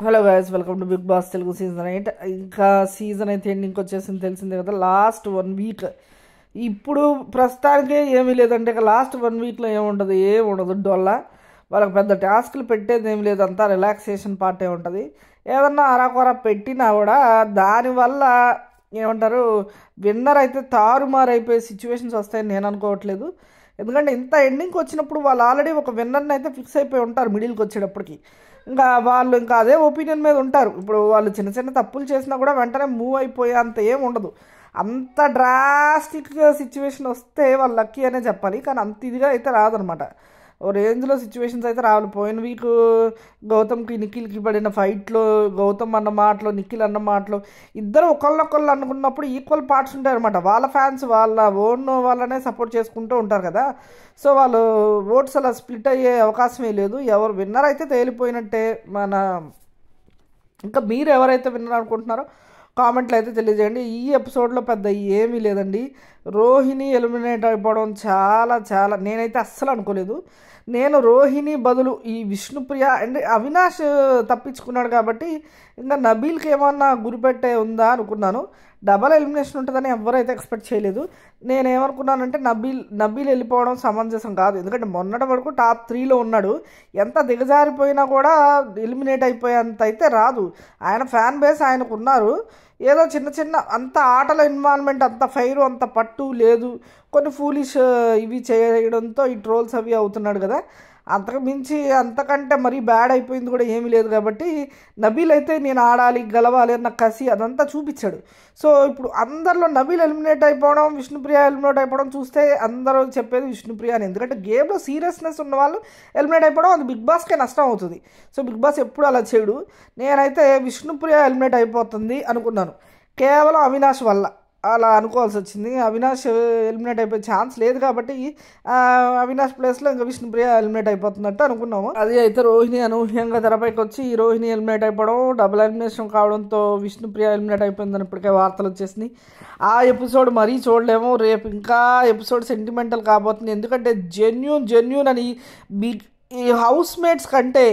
Hello guys, welcome to Bigg Boss Telugu season 8. ఇంకా season అయితే ఎండింగ్కి వచ్చేసింది, తెలిసిందే కదా. లాస్ట్ 1 వీక్ ఇప్పుడు ప్రస్తుతానికి ఏమీ లేదంటే ఇక లాస్ట్ 1 వీక్లో ఏముంటుంది, ఏముండదు. డొల్లా వాళ్ళకి పెద్ద టాస్క్లు పెట్టేది ఏమి లేదు, అంతా రిలాక్సేషన్ పార్టే ఉంటుంది. ఏదన్నా అరాకొర పెట్టినా కూడా దానివల్ల ఏమంటారు, విన్నర్ అయితే తారుమారు అయిపోయే సిచ్యువేషన్స్ వస్తాయని నేను అనుకోవట్లేదు. ఎందుకంటే ఇంత ఎండింగ్కి వచ్చినప్పుడు వాళ్ళు ఆల్రెడీ ఒక విన్నర్ని అయితే ఫిక్స్ అయిపోయి ఉంటారు. మిడిల్కి వచ్చేటప్పటికి ఇంకా వాళ్ళు ఇంకా అదే ఒపీనియన్ మీద ఉంటారు. ఇప్పుడు వాళ్ళు చిన్న చిన్న తప్పులు చేసినా కూడా వెంటనే మూవ్ అయిపోయే అంత ఏం ఉండదు. అంత డ్రాస్టిక్ సిచ్యువేషన్ వస్తే వాళ్ళు లక్కీ అనే చెప్పాలి, కానీ అంత ఇదిగా అయితే రాదనమాట. ఓ రేంజ్లో సిచ్యువేషన్స్ అయితే రావాలి. పోయిన వీక్ గౌతమ్కి నిఖిల్కి పడిన ఫైట్లో గౌతమ్ అన్న మాటలు, నిఖిల్ అన్న మాటలు ఇద్దరు ఒకళ్ళొకళ్ళు అనుకున్నప్పుడు ఈక్వల్ పార్ట్స్ ఉంటాయి అనమాట. వాళ్ళ ఫ్యాన్స్ వాళ్ళ ఓన్ వాళ్ళనే సపోర్ట్ చేసుకుంటూ ఉంటారు కదా. సో వాళ్ళు ఓట్స్ అలా స్ప్లిట్ అయ్యే అవకాశమే లేదు. ఎవరు విన్నర్ అయితే తేలిపోయినట్టే. ఇంకా మీరు ఎవరైతే విన్నర్ అనుకుంటున్నారో కామెంట్లు అయితే తెలియజేయండి. ఈ ఎపిసోడ్లో పెద్ద ఏమీ లేదండి. రోహిణి ఎలిమినేట్ అయిపోవడం చాలా చాలా నేనైతే అస్సలు అనుకోలేదు. నేను రోహిణి బదులు ఈ విష్ణుప్రియ అండ్ అవినాష్ తప్పించుకున్నాడు కాబట్టి ఇంకా నబీల్కి ఏమన్నా గురిపెట్టే ఉందా అనుకున్నాను. డబల్ ఎలిమినేషన్ ఉంటుందని ఎవరైతే ఎక్స్పెక్ట్ చేయలేదు. నేనేమనుకున్నానంటే నబీల్ వెళ్ళిపోవడం సమంజసం కాదు. ఎందుకంటే మొన్నటి వరకు టాప్ 3లో ఉన్నాడు. ఎంత దిగజారిపోయినా కూడా ఎలిమినేట్ అయిపోయేంత అయితే రాదు. ఆయన ఫ్యాన్ బేస్ ఆయనకు ఉన్నారు. ఏదో చిన్న చిన్న అంత ఆటల ఇన్వాల్వ్మెంట్, అంత ఫైరు, అంత పట్టు లేదు. కొన్ని ఫూలిష్ ఇవి చేయడంతో ఈ ట్రోల్స్ అవి అవుతున్నాడు కదా. అంతకు మించి అంతకంటే మరీ బ్యాడ్ అయిపోయింది కూడా ఏమీ లేదు. కాబట్టి నబీల్ అయితే నేను ఆడాలి, గెలవాలి అన్న కసి అదంతా చూపించాడు. సో ఇప్పుడు అందరిలో నబీల్ ఎలిమినేట్ అయిపోవడం, విష్ణుప్రియ ఎలిమినేట్ అయిపోవడం చూస్తే అందరూ చెప్పేది విష్ణుప్రియ అని. ఎందుకంటే గేమ్లో సీరియస్నెస్ ఉన్న వాళ్ళు ఎలిమినేట్ అయిపోవడం అది బిగ్ బాస్కే నష్టం అవుతుంది. సో బిగ్ బాస్ ఎప్పుడు అలా చేయడు. నేనైతే విష్ణుప్రియ ఎలిమినేట్ అయిపోతుంది అనుకున్నాను, కేవలం అవినాష్ వల్ల అలా అనుకోవాల్సి వచ్చింది. అవినాష్ ఎలిమినేట్ అయిపోయే ఛాన్స్ లేదు కాబట్టి అవినాష్ ప్లేస్లో ఇంకా విష్ణుప్రియ ఎలిమినేట్ అయిపోతున్నట్టు అనుకున్నాము. అది అయితే రోహిణి అనూహ్యంగా తెరపైకి వచ్చి ఈ రోహిణి ఎలిమినేట్ అయిపోవడం, డబుల్ ఎలిమినేషన్ కావడంతో విష్ణుప్రియ ఎలిమినేట్ అయిపోయిందని ఇప్పటికే వార్తలు వచ్చేసినాయి. ఆ ఎపిసోడ్ మరీ చూడలేము. రేపు ఇంకా ఎపిసోడ్ సెంటిమెంటల్ కాబోతుంది. ఎందుకంటే జెన్యూన్ అని ఈ హౌస్ మేట్స్ కంటే,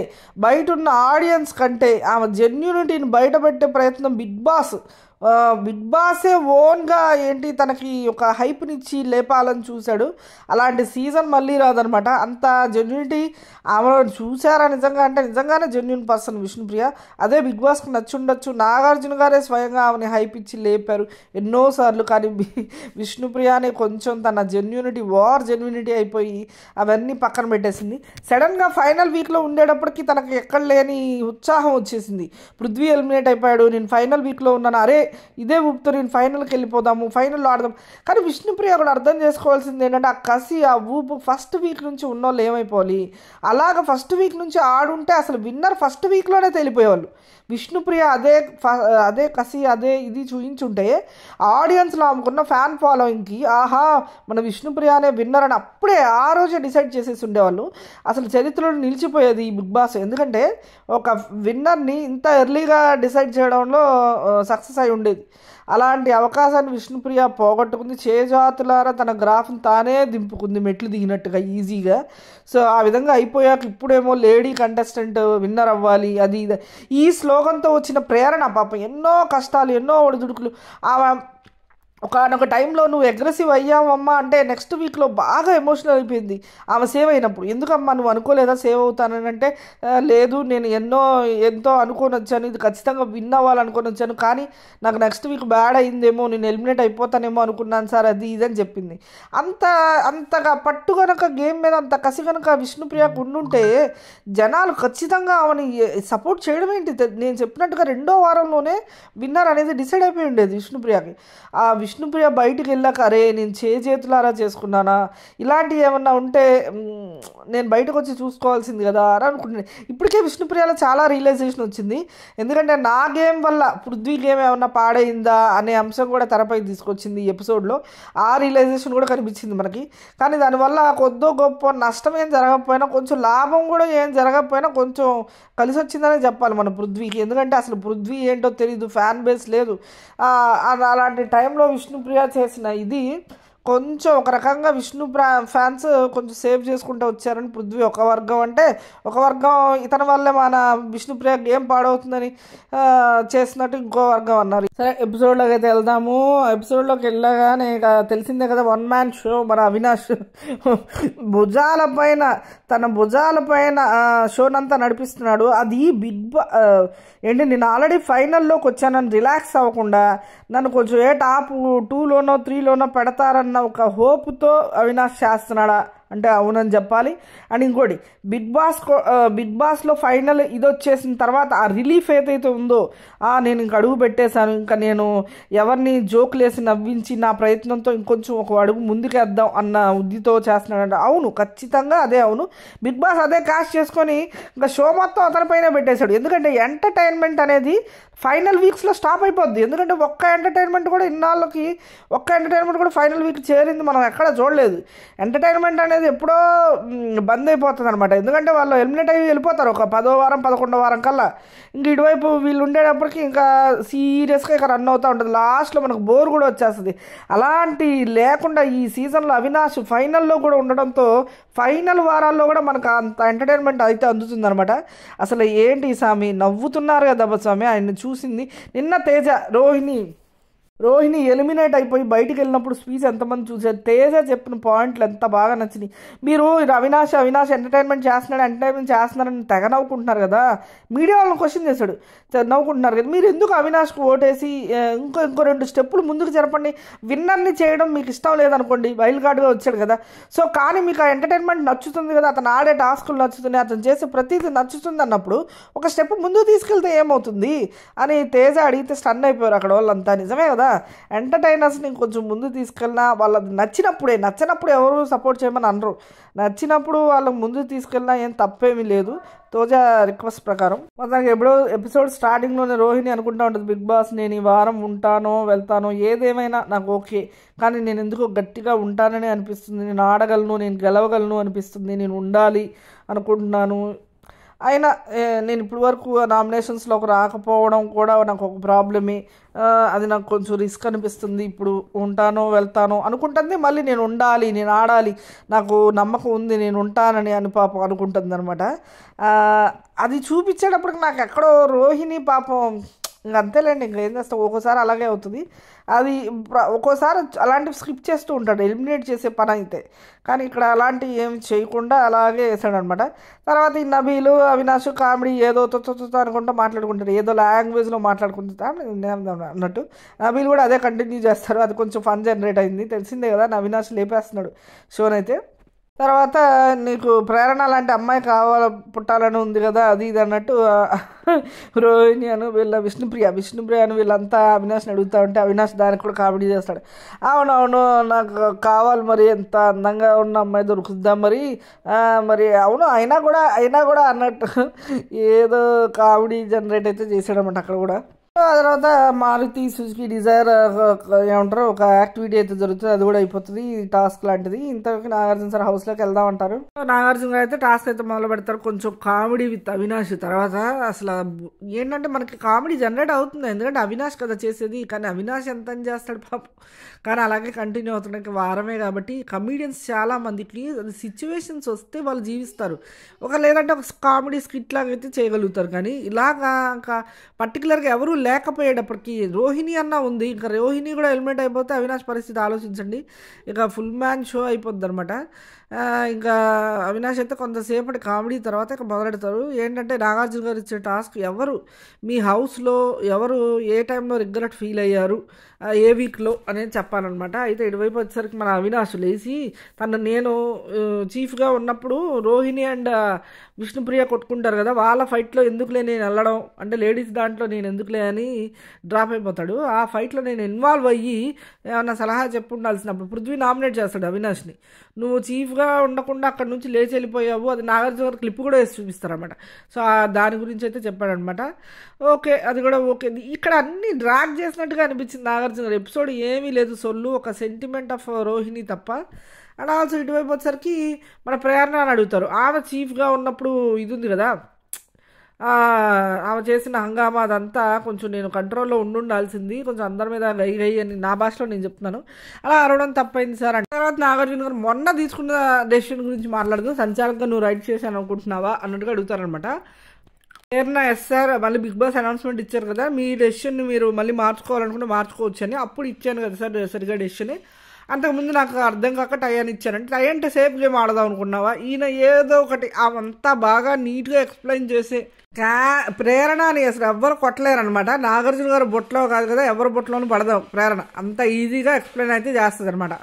బయట ఉన్న ఆడియన్స్ కంటే ఆమె జెన్యూనిటీని బయటపెట్టే ప్రయత్నం బిగ్ బాసే ఓన్గా ఏంటి తనకి ఒక హైప్నిచ్చి లేపాలని చూశాడు. అలాంటి సీజన్ మళ్ళీ రాదనమాట. అంత జెన్యూనిటీ ఆమె చూసారా నిజంగా అంటే నిజంగానే జెన్యూన్ పర్సన్ విష్ణుప్రియ. అదే బిగ్ బాస్కి నచ్చుండొచ్చు. నాగార్జున గారే స్వయంగా ఆమెని హైప్ ఇచ్చి లేపారు ఎన్నోసార్లు. కానీ విష్ణుప్రియనే కొంచెం తన జెన్యూనిటీ అయిపోయి అవన్నీ పక్కన పెట్టేసింది. సడన్గా ఫైనల్ వీక్లో ఉండేటప్పటికి తనకి ఎక్కడ లేని ఉత్సాహం వచ్చేసింది. పృథ్వీ ఎలిమినేట్ అయిపోయాడు, నేను ఫైనల్ వీక్లో ఉన్నాను, అరే ఇదే ఊపుతో నేను ఫైనల్కి వెళ్ళిపోదాము, ఫైనల్లో ఆడదాం. కానీ విష్ణుప్రియ కూడా అర్థం చేసుకోవాల్సింది ఏంటంటే ఆ కసి, ఆ ఊపు ఫస్ట్ వీక్ నుంచి ఉన్నోళ్ళు ఏమైపోవాలి. అలాగ ఫస్ట్ వీక్ నుంచి ఆడుంటే అసలు విన్నర్ ఫస్ట్ వీక్లోనే తేలిపోయేవాళ్ళు. విష్ణుప్రియ అదే కసి, అదే ఇది చూయించుంటే ఆడియన్స్లో ఆమెకున్న ఫ్యాన్ ఫాలోయింగ్కి ఆహా మన విష్ణుప్రియ అనే విన్నర్ అని అప్పుడే ఆ రోజే డిసైడ్ చేసేసి ఉండేవాళ్ళు. అసలు చరిత్రలో నిలిచిపోయేది ఈ బిగ్ బాస్. ఎందుకంటే ఒక విన్నర్ని ఇంత ఎర్లీగా డిసైడ్ చేయడంలో సక్సెస్ అయి ఉండేది. అలాంటి అవకాశాన్ని విష్ణుప్రియ పోగొట్టుకుంది. చేజాతులారా తన గ్రాఫ్ని తానే దింపుకుంది, మెట్లు దిగినట్టుగా ఈజీగా. సో ఆ విధంగా అయిపోయాక ఇప్పుడేమో లేడీ కంటెస్టెంట్ విన్నర్ అవ్వాలి, అది ఈ స్లోగన్తో వచ్చిన ప్రేరణ పాపం ఎన్నో కష్టాలు, ఎన్నో ఒడిదుడుకులు. ఒకనొక టైంలో నువ్వు అగ్రెసివ్ అయ్యావమ్మా అంటే నెక్స్ట్ వీక్లో బాగా ఎమోషనల్ అయిపోయింది ఆమె సేవ్ అయినప్పుడు. ఎందుకమ్మా నువ్వు అనుకోలేదా సేవ్ అవుతానని అంటే, లేదు నేను ఎంతో అనుకొని వచ్చాను, ఇది ఖచ్చితంగా విన్ అవ్వాలనుకొని వచ్చాను, కానీ నాకు నెక్స్ట్ వీక్ బ్యాడ్ అయిందేమో, నేను ఎలిమినేట్ అయిపోతానేమో అనుకున్నాను సార్, అది ఇదని చెప్పింది. అంతగా పట్టు కనుక గేమ్ మీద అంత కసి కనుక విష్ణుప్రియకు ఉండుంటే జనాలు ఖచ్చితంగా ఆమెని సపోర్ట్ చేయడం ఏంటి. నేను చెప్పినట్టుగా 2వ వారంలోనే విన్నర్ అనేది డిసైడ్ అయిపోయి ఉండేది విష్ణుప్రియకి. ఆ విష్ణుప్రియ బయటికి వెళ్ళాక అరే నేను చేతులారా చేసుకున్నానా, ఇలాంటివి ఏమన్నా ఉంటే నేను బయటకు వచ్చి చూసుకోవాల్సింది కదా అని అనుకుంటున్నాను. ఇప్పటికే విష్ణుప్రియలో చాలా రియలైజేషన్ వచ్చింది. ఎందుకంటే నా గేమ్ వల్ల పృథ్వీ గేమ్ ఏమన్నా పాడైందా అనే అంశం కూడా తెరపై తీసుకొచ్చింది ఈ ఎపిసోడ్లో. ఆ రియలైజేషన్ కూడా కనిపించింది మనకి. కానీ దానివల్ల కొద్దో గొప్ప నష్టం ఏం జరగకపోయినా, కొంచెం లాభం కూడా ఏం జరగకపోయినా కొంచెం కలిసి వచ్చిందనే చెప్పాలి మన పృథ్వీకి. ఎందుకంటే అసలు పృథ్వీ ఏంటో తెలియదు, ఫ్యాన్ బేస్ లేదు. అలాంటి టైంలో విష్ణుప్రియ చేసిన ఇది కొంచెం ఒక రకంగా విష్ణు ఫ్యాన్స్ కొంచెం సేవ్ చేసుకుంటూ వచ్చారని పృథ్వీ ఒక వర్గం అంటే, ఒక వర్గం ఇతని వల్లే మన విష్ణుప్రియ గేమ్ పాడవుతుందని చేసినట్టు ఇంకో వర్గం అన్నారు. సరే ఎపిసోడ్లోకి అయితే వెళ్దాము. ఎపిసోడ్లోకి వెళ్ళగానే ఇక తెలిసిందే కదా, వన్ మ్యాన్ షో. మన అవినాష్ తన భుజాలపైన షోనంతా నడిపిస్తున్నాడు. అది ఏంటి, నేను ఆల్రెడీ ఫైనల్లోకి వచ్చానని రిలాక్స్ అవ్వకుండా నన్ను కొంచెం టాప్ 2లోనో 3లోనో పెడతారన్న ఒక హోప్తో అవినాష్ చేస్తున్నాడా అంటే అవునని చెప్పాలి. అండ్ ఇంకోటి, బిగ్ బాస్లో ఫైనల్ ఇది వచ్చేసిన తర్వాత ఆ రిలీఫ్ ఏదైతే ఉందో, నేను ఇంక అడుగు పెట్టేశాను, ఇంకా నేను ఎవరిని జోకులేసి నవ్వించి నా ప్రయత్నంతో ఇంకొంచెం ఒక అడుగు ముందుకేద్దాం అన్న ఉద్దితో చేస్తున్నాడంట. అవును, ఖచ్చితంగా అదే. అవును, బిగ్ బాస్ అదే క్యాష్ చేసుకొని ఇంకా షో మొత్తం అతనిపైన పెట్టేశాడు. ఎందుకంటే ఎంటర్టైన్మెంట్ అనేది ఫైనల్ వీక్స్లో స్టాప్ అయిపోద్ది. ఎందుకంటే ఒక్క ఎంటర్టైన్మెంట్ కూడా ఫైనల్ వీక్ చేరింది మనం ఎక్కడ చూడలేదు. ఎంటర్టైన్మెంట్ అనేది ఎప్పుడో బంద్ అయిపోతుంది అనమాట. ఎందుకంటే వాళ్ళు ఎలిమినేట్ అయ్యి వెళ్ళిపోతారు ఒక 10వ వారం 11వ వారం కల్లా. ఇంక ఇటువైపు వీళ్ళు ఉండేటప్పటికి ఇంకా సీరియస్గా ఇక రన్ అవుతూ ఉంటుంది. లాస్ట్లో మనకు బోర్ కూడా వచ్చేస్తుంది. అలాంటి లేకుండా ఈ సీజన్లో అవినాష్ ఫైనల్లో కూడా ఉండడంతో ఫైనల్ వారాల్లో కూడా మనకు అంత ఎంటర్టైన్మెంట్ అయితే అందుతుంది అనమాట. అసలు ఏంటి స్వామి, నవ్వుతున్నారు కదా స్వామి ఆయన్ని చూసింది. నిన్న తేజ రోహిణి ఎలిమినేట్ అయిపోయి బయటికి వెళ్ళినప్పుడు స్పీచ్ ఎంతమంది చూసారు. తేజ చెప్పిన పాయింట్లు ఎంత బాగా నచ్చినాయి. మీరు అవినాష్ ఎంటర్టైన్మెంట్ చేస్తున్నారని తెగ నవ్వుకుంటున్నారు కదా. మీడియా వాళ్ళని క్వశ్చన్ చేశాడు, నవ్వుకుంటున్నారు కదా, మీరు ఎందుకు అవినాష్కు ఓటేసి ఇంకో 2 స్టెప్పులు ముందుకు జరపండి. విన్నర్ని చేయడం మీకు ఇష్టం లేదనుకోండి, వైల్డ్ కార్డ్గా వచ్చాడు కదా, సో కానీ మీకు ఆ ఎంటర్టైన్మెంట్ నచ్చుతుంది కదా, అతను ఆడే టాస్కులు నచ్చుతున్నాయి, అతను చేసే ప్రతిదీ నచ్చుతుంది అన్నప్పుడు ఒక స్టెప్ ముందుకు తీసుకెళ్తే ఏమవుతుంది అని తేజ అడిగితే స్టన్ అయిపోయారు అక్కడ వాళ్ళంతా. నిజమే కదా, ఎంటర్టైనర్స్ని కొంచెం ముందు తీసుకెళ్ళినా వాళ్ళది నచ్చినప్పుడు ఎవరు సపోర్ట్ చేయమని అనరు. నచ్చినప్పుడు వాళ్ళకి ముందు తీసుకెళ్ళినా ఏం తప్పేమీ లేదు. తోజా రిక్వెస్ట్ ప్రకారం నాకు ఎప్పుడో ఎపిసోడ్ స్టార్టింగ్లోనే రోహిణి అనుకుంటా ఉంటుంది, బిగ్ బాస్ నేను ఈ వారం ఉంటానో వెళ్తానో ఏదేమైనా నాకు ఓకే, కానీ నేను ఎందుకో గట్టిగా ఉంటానని అనిపిస్తుంది, నేను ఆడగలను, నేను గెలవగలను అనిపిస్తుంది, నేను ఉండాలి అనుకుంటున్నాను. అయినా నేను ఇప్పటి వరకు నామినేషన్స్లోకి రాకపోవడం కూడా నాకు ఒక ప్రాబ్లమే. అది నాకు కొంచెం రిస్క్ అనిపిస్తుంది. ఇప్పుడు ఉంటానో వెళ్తానో అనుకుంటుంది, మళ్ళీ నేను ఉండాలి, నేను ఆడాలి, నాకు నమ్మకం ఉంది, నేను ఉంటానని పాపం అనుకుంటుంది అనమాట. అది చూపించేటప్పటికి నాకు ఎక్కడో రోహిణి పాపం ఇంక అంతేలేండి, ఇంక ఏం చేస్తాం, ఒక్కోసారి అలాగే అవుతుంది. అది ఒక్కోసారి అలాంటివి స్కిప్ చేస్తూ ఉంటాడు ఎలిమినేట్ చేసే పని అయితే, కానీ ఇక్కడ అలాంటివి ఏం చేయకుండా అలాగే వేసాడనమాట. తర్వాత ఈ నబీలు అవినాష్ కామెడీ ఏదో అనుకుంటూ మాట్లాడుకుంటారు, ఏదో లాంగ్వేజ్లో మాట్లాడుకుంటారు అన్నట్టు. నబీలు కూడా అదే కంటిన్యూ చేస్తారు. అది కొంచెం ఫన్ జనరేట్ అయింది, తెలిసిందే కదా, అవినాష్ లేపేస్తున్నాడు షోనైతే. తర్వాత నీకు ప్రేరణ లాంటి అమ్మాయి పుట్టాలని ఉంది కదా, అది ఇది అన్నట్టు రోహిణి వీళ్ళ విష్ణుప్రియ వీళ్ళంతా అవినాష్ని అడుగుతూ ఉంటే అవినాష్ దానికి కూడా కామెడీ చేస్తాడు. అవునవును నాకు కావాలి, మరి ఎంత అందంగా ఉన్న అమ్మాయి దొరుకుతుందా మరి అవును అయినా కూడా అన్నట్టు ఏదో కామెడీ జనరేట్ అయితే చేసాడనమాట అక్కడ కూడా. ఆ తర్వాత మారుతి సుజుకి డిజైర్ ఏమంటారు ఒక యాక్టివిటీ అయితే జరుగుతుంది, అది కూడా అయిపోతుంది, టాస్క్ లాంటిది. ఇంతవరకు నాగార్జున సార్ హౌస్లోకి వెళ్దాం అంటారు. నాగార్జున గారు అయితే టాస్క్ అయితే మొదలు పెడతారు, కొంచెం కామెడీ విత్ అవినాష్. తర్వాత అసలు ఏంటంటే మనకి కామెడీ జనరేట్ అవుతుంది, ఎందుకంటే అవినాష్ కదా చేసేది, కానీ అవినాష్ ఎంత చేస్తాడు పాపం, కానీ అలాగే కంటిన్యూ అవుతున్నాయి. వారమే కాబట్టి కమీడియన్స్ చాలా మందికి సిచ్యువేషన్స్ వస్తే వాళ్ళు జీవిస్తారు, లేదంటే ఒక కామెడీ స్కిట్ లాగా అయితే చేయగలుగుతారు. కానీ ఇలాగా ఇంకా పర్టికులర్గా ఎవరు లేకపోయేటప్పటికి రోహిణి అన్న ఉంది, ఇంకా రోహిణి కూడా ఎలిమినేట్ అయిపోతే అవినాష్ పరిస్థితి ఆలోచించండి, ఇక ఫుల్ మ్యాన్ షో అయిపోద్ది అనమాట. ఇంకా అవినాష్ అయితే కొంతసేపటి కామెడీ తర్వాత ఇక మొదలెడతారు. ఏంటంటే నాగార్జున గారు ఇచ్చే టాస్క్, మీ హౌస్లో ఎవరు ఏ టైంలో రిగ్రెట్ ఫీల్ అయ్యారు ఏ వీక్లో అనేది చెప్పాలన్నమాట. అయితే ఇటువైపు వచ్చేసరికి మన అవినాష్ లేచి నేను చీఫ్గా ఉన్నప్పుడు రోహిణి అండ్ విష్ణుప్రియ కొట్టుకుంటారు కదా, వాళ్ళ ఫైట్లో ఎందుకులే నేను వెళ్ళడం, అంటే లేడీస్ దాంట్లో నేను ఎందుకులే అని డ్రాప్ అయిపోతాడు. ఆ ఫైట్లో నేను ఇన్వాల్వ్ అయ్యి ఏమన్నా సలహా చెప్పు ఉండాల్సినప్పుడు పృథ్వీ నామినేట్ చేస్తాడు అవినాష్ని, నువ్వు చీఫ్గా ఉండకుండా అక్కడ నుంచి లేచి వెళ్ళిపోయావు, అది నాగార్జున గారు క్లిప్ కూడా వేసి చూపిస్తారన్నమాట. సో దాని గురించి అయితే చెప్పాడనమాట. ఓకే, అది కూడా ఓకే. ఇక్కడ అన్ని డ్రాగ్ చేసినట్టుగా అనిపించింది నాగార్జున గారు. ఎపిసోడ్ ఏమీ లేదు, సొల్లు ఒక సెంటిమెంట్ ఆఫ్ రోహిణి తప్ప. అండ్ ఆల్సో ఇటువైపు వచ్చేసరికి మన ప్రేరణ అని అడుగుతారు, ఆమె చీఫ్గా ఉన్నప్పుడు ఇది ఉంది కదా, ఆమె చేసిన హంగామా అదంతా కొంచెం నేను కంట్రోల్లో ఉండాల్సింది, కొంచెం అందరి మీద గై గై అని నా భాషలో నేను చెప్తున్నాను, అలా అరవడం తప్పైంది సార్ అంటే. తర్వాత నాగార్జున గారు మొన్న తీసుకున్న డెసిషన్ గురించి మాట్లాడుతూ సంచాలకంగా నువ్వు రైట్ చేశాను అనుకుంటున్నావా అన్నట్టుగా అడుగుతారనమాట. ప్రేరణ ఎస్ సార్, మళ్ళీ బిగ్ బాస్ అనౌన్స్మెంట్ ఇచ్చారు కదా, మీ డెసిషన్ని మీరు మళ్ళీ మార్చుకోవాలనుకుంటే మార్చుకోవచ్చు అని. అప్పుడు ఇచ్చాను కదా సార్ సరిగ్గా డెసిషన్, అంతకుముందు నాకు అర్థం కాక టై అని ఇచ్చానంటే, టై అంటే సేఫ్ గేమ్ ఆడదాం అనుకున్నావా? ఈయన ఏదో ఒకటి అవంతా బాగా నీట్గా ఎక్స్ప్లెయిన్ చేసి ప్రేరణ అని అసలు ఎవ్వరు కొట్టలేరనమాట. నాగార్జున గారు బొట్లో కాదు కదా, ఎవరి బొట్లోనూ పడదాం ప్రేరణ, అంత ఈజీగా ఎక్స్ప్లెయిన్ అయితే చేస్తుంది అనమాట.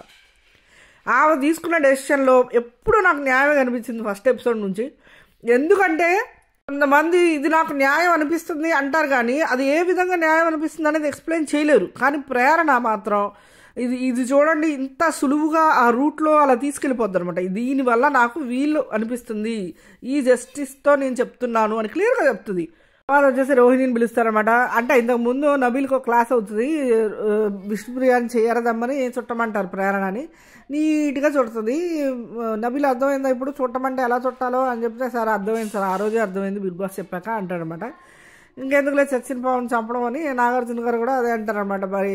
ఆమె తీసుకున్న డెసిషన్లో ఎప్పుడు నాకు న్యాయం అనిపించింది ఫస్ట్ ఎపిసోడ్ నుంచి. ఎందుకంటే కొంతమంది ఇది నాకు న్యాయం అనిపిస్తుంది అంటారు, కానీ అది ఏ విధంగా న్యాయం అనిపిస్తుంది అనేది ఎక్స్ప్లెయిన్ చేయలేరు. కానీ ప్రేరణ మాత్రం ఇది చూడండి, ఇంత సులువుగా ఆ రూట్లో అలా తీసుకెళ్ళిపోద్ది అనమాట. దీనివల్ల నాకు వీళ్ళు అనిపిస్తుంది, ఈ జస్టిస్తో నేను చెప్తున్నాను అని క్లియర్గా చెప్తుంది. వాళ్ళు వచ్చేసి రోహిణిని పిలుస్తారనమాట. అంటే ఇంతకుముందు నబీల్కి ఒక క్లాస్ అవుతుంది, విష్ణుప్రియాని చేయరదమ్మని చుట్టమంటారు ప్రేరణని, నీట్గా చుడుతుంది. నబీల్ అర్థమైందా ఇప్పుడు చుట్టమంటే ఎలా చుట్టాలో అని చెప్తే, సార్ అర్థమైంది సార్, ఆ రోజే అర్థమైంది బిగ్ బాస్ చెప్పాక అంటాడనమాట. ఇంకెందుకులే చచ్చిన పావుని చంపడం అని నాగార్జున గారు కూడా అదే అంటారనమాట. మరి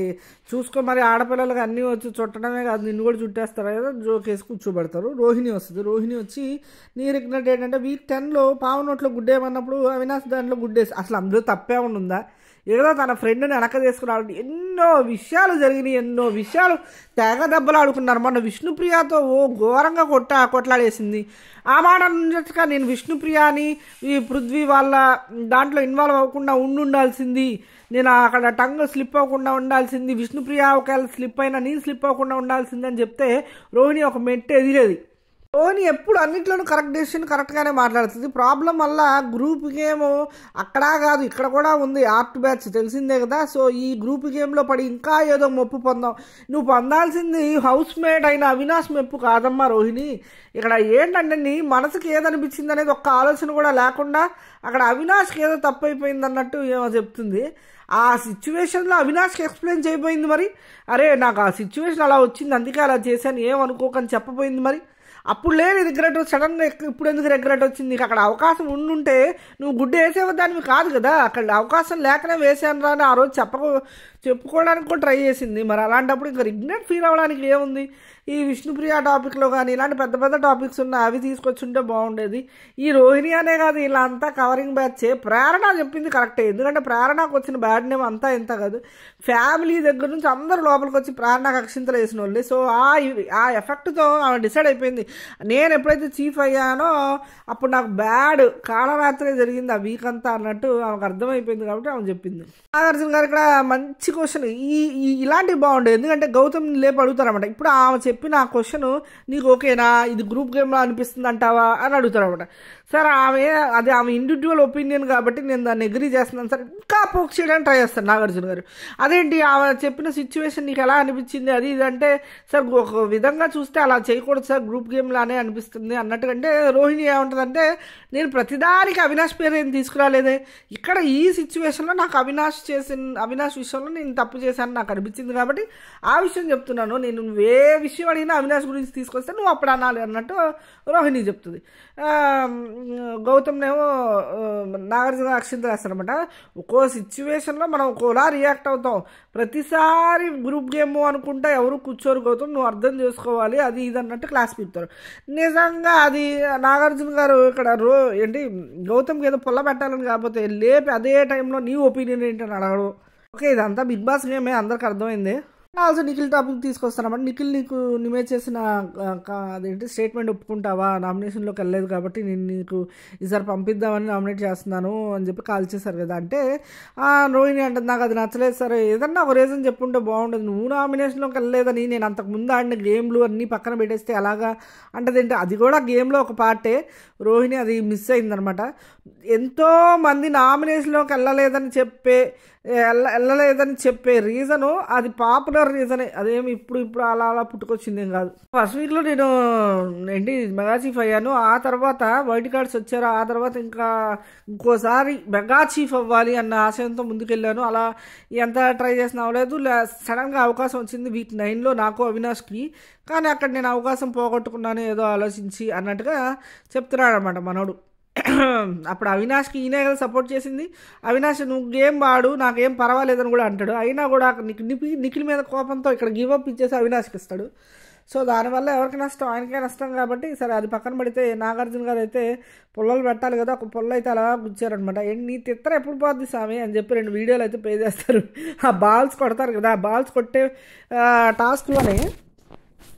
చూసుకో, మరి ఆడపిల్లలకి అన్నీ వచ్చి చుట్టడమే కాదు, నిన్ను కూడా చుట్టేస్తారు కదా, జోకేసి కూర్చోబెడతారు. రోహిణి వస్తుంది, రోహిణి వచ్చి నీ రిగ్నెట్ ఏంటంటే వీక్ 10లో పావు నోట్లో గుడ్డేమన్నప్పుడు అవినాష్ దాంట్లో గుడ్డేసి, అసలు అందరూ తప్పేమన్నా ఉందా? ఏదో తన ఫ్రెండ్ని వెనక తీసుకురావడం, ఎన్నో విషయాలు జరిగినాయి, ఎన్నో విషయాలు తెగ దెబ్బలు ఆడుకున్నారు. మొన్న విష్ణుప్రియతో ఓ ఘోరంగా కొట్లాడేసింది. ఆ మాట నుంచక నేను విష్ణుప్రియాని ఈ పృథ్వీ వాళ్ళ దాంట్లో ఇన్వాల్వ్ అవ్వకుండా ఉండాల్సింది, నేను అక్కడ టంగ్ స్లిప్ అవ్వకుండా ఉండాల్సింది, విష్ణుప్రియ ఒకవేళ స్లిప్ అయినా నేను స్లిప్ అవ్వకుండా ఉండాల్సింది అని చెప్తే రోహిణి ఒక మెట్టు ఎదిరేది. రోహిణి ఎప్పుడు అన్నింటిలోనూ కరెక్ట్ డెసిషన్ కరెక్ట్గానే మాట్లాడుతుంది. ప్రాబ్లం వల్ల గ్రూప్ గేమ్ అక్కడా కాదు ఇక్కడ కూడా ఉంది, ఆర్ట్ బ్యాచ్ తెలిసిందే కదా. సో ఈ గ్రూప్ గేమ్లో పడి ఇంకా ఏదో మెప్పు పొందాం. నువ్వు పొందాల్సింది హౌస్ మేట్ అయిన అవినాష్ మెప్పు కాదమ్మా రోహిణి. ఇక్కడ ఏంటంటే నీ మనసుకి ఏదనిపించింది అనేది ఒక్క ఆలోచన కూడా లేకుండా అక్కడ అవినాష్కి ఏదో తప్పు అయిపోయింది అన్నట్టు ఏమో చెప్తుంది. ఆ సిచ్యువేషన్లో అవినాష్కి ఎక్స్ప్లెయిన్ చేయబోయింది. మరి అరే నాకు ఆ సిచ్యువేషన్ అలా వచ్చింది అందుకే అలా చేశాను ఏమనుకోకని చెప్పబోయింది. మరి అప్పుడు లేని రిగ్రెట్ సడన్గా ఇప్పుడు ఎందుకు రిగ్రెట్ వచ్చింది? నీకు అక్కడ అవకాశం ఉండుంటే నువ్వు గుడ్డ వేసేదానివి కాదు కదా, అక్కడ అవకాశం లేకనే వేసాను రా అని ఆ రోజు చెప్పుకోవడానికి కూడా ట్రై చేసింది. మరి అలాంటప్పుడు ఇంకా రిగ్రెట్ ఫీల్ అవ్వడానికి ఏముంది? ఈ విష్ణుప్రియ టాపిక్లో కానీ ఇలాంటి పెద్ద పెద్ద టాపిక్స్ ఉన్నాయి, అవి తీసుకొచ్చుంటే బాగుండేది. ఈ రోహిణి అనే కాదు, ఇలా అంతా కవరింగ్ బ్యాచే. ప్రేరణ చెప్పింది కరెక్టే, ఎందుకంటే ప్రేరణకు వచ్చిన బ్యాడ్ నేమ్ అంతా ఎంత కాదు, ఫ్యామిలీ దగ్గర నుంచి అందరూ లోపలికి వచ్చి ప్రేరణకు అక్షింతలు వేసిన వాళ్ళే. సో ఆ ఎఫెక్ట్తో ఆమె డిసైడ్ అయిపోయింది, నేను ఎప్పుడైతే చీఫ్ అయ్యానో అప్పుడు నాకు బ్యాడ్ కాలరాత్రే జరిగింది ఆ వీక్ అంతా అన్నట్టు ఆమెకు అర్థమైపోయింది. కాబట్టి ఆమె చెప్పింది. నాగార్జున గారు ఇక్కడ మంచి క్వశ్చన్, ఇలాంటివి బాగుండేది, ఎందుకంటే గౌతమ్ లేపు అడుగుతారన్నమాట. ఇప్పుడు ఆమె చెప్పిన ఆ క్వశ్చన్ నీకు ఓకేనా, ఇది గ్రూప్ గేమ్లో అనిపిస్తుంది అంటావా అని అడుగుతారన్నమాట. సార్ ఆమె ఇండివిజువల్ ఒపీనియన్ కాబట్టి నేను దాన్ని అగ్రీ చేస్తున్నాను సార్, ఇంకా పోక్ చేయడానికి ట్రై చేస్తాను నాగార్జున గారు. అదేంటి ఆమె చెప్పిన సిచ్యువేషన్ నీకు ఎలా అనిపించింది అది ఇది అంటే, సార్ ఒక విధంగా చూస్తే అలా చేయకూడదు సార్, గ్రూప్ గేమ్లానే అనిపిస్తుంది అన్నట్టుకంటే రోహిణి ఏముంటుందంటే, నేను ప్రతిదానికి అవినాష్ పేరు ఏం తీసుకురాలేదే, ఇక్కడ ఈ సిచ్యువేషన్లో నాకు అవినాష్ విషయంలో నేను తప్పు చేశాను నాకు అనిపించింది కాబట్టి ఆ విషయం చెప్తున్నాను, నేను ఏ విషయం అడిగినా అవినాష్ గురించి తీసుకొస్తే నువ్వు అప్పుడు అనాలి అన్నట్టు రోహిణి చెప్తుంది. గౌతమ్నేమో నాగార్జున అక్షింతలు వేస్తారనమాట. ఒక్కో సిచ్యువేషన్లో మనం ఒక్కోలా రియాక్ట్ అవుతాం, ప్రతిసారి గ్రూప్ గేమ్ అనుకుంటా ఎవరు కూర్చోరు గౌతమ్, నువ్వు అర్థం చేసుకోవాలి అది ఇది అన్నట్టు క్లాస్ పీపుతారు. నిజంగా అది నాగార్జున గారు ఇక్కడ ఏంటి గౌతమ్కి ఏదో పొల్ల పెట్టాలని కాకపోతే లేపి అదే టైంలో నీ ఒపీనియన్ ఏంటని అడగడం. ఓకే, ఇదంతా బిగ్ బాస్ గేమే, అందరికి అర్థమైంది. ఆల్సో నిఖిల్ టాపిక్ తీసుకొస్తానమాట. నిఖిల్ నీకు నిమే చేసిన అదేంటి స్టేట్మెంట్ ఒప్పుకుంటావా, నామినేషన్లోకి వెళ్ళలేదు కాబట్టి నేను నీకు ఈసారి పంపిద్దామని నామినేట్ చేస్తున్నాను అని చెప్పి కాల్ చేశారు కదా అంటే, రోహిణి అంటుంది నాకు అది నచ్చలేదు సార్, ఏదన్నా ఒక రీజన్ చెప్పుంటే బాగుండదు, నువ్వు నామినేషన్లోకి వెళ్ళలేదని నేను అంతకుముందు ఆడిన గేమ్లు అన్నీ పక్కన పెట్టేస్తే అలాగా అంటదేంటి, అది కూడా గేమ్లో ఒక పార్టే. రోహిణి అది మిస్ అయిందనమాట. ఎంతోమంది నామినేషన్లోకి వెళ్ళలేదని చెప్పే రీజను అది పాపులర్ రీజనే, అదేమి ఇప్పుడు అలా పుట్టుకొచ్చిందేం కాదు. ఫస్ట్ వీక్లో నేను మెగా చీఫ్ అయ్యాను, ఆ తర్వాత వైట్ కార్డ్స్ వచ్చారు, ఆ తర్వాత ఇంకోసారి మెగా చీఫ్ అవ్వాలి అన్న ఆశయంతో ముందుకెళ్ళాను. అలా ఎంత ట్రై చేసినా అవ్వలేదు. సడన్గా అవకాశం వచ్చింది వీక్ 9లో నాకు అవినాష్కి, కానీ అక్కడ నేను అవకాశం పోగొట్టుకున్నాను ఏదో ఆలోచించి అన్నట్టుగా చెప్తున్నాడు అనమాట మనోడు. అప్పుడు అవినాష్కి ఈయనే కదా సపోర్ట్ చేసింది. అవినాష్ నువ్వు గేమ్ ఆడు నాకేం పర్వాలేదని కూడా అంటాడు. అయినా కూడా నిఖిల్ మీద కోపంతో ఇక్కడ గివప్ ఇచ్చేసి అవినాష్కి ఇస్తాడు. సో దానివల్ల ఎవరికి నష్టం, ఆయనకే నష్టం. కాబట్టి సరే అది పక్కన పడితే నాగార్జున గారు అయితే పుల్లలు పెట్టాలి కదా, ఒక పుల్ల అయితే అలా గుచ్చారనమాట. నీ తిత్తర ఎప్పుడు పోద్ది స్వామి అని చెప్పి 2 వీడియోలు అయితే ప్లే చేస్తారు. ఆ బాల్స్ కొడతారు కదా, ఆ బాల్స్ కొట్టే టాస్క్లోనే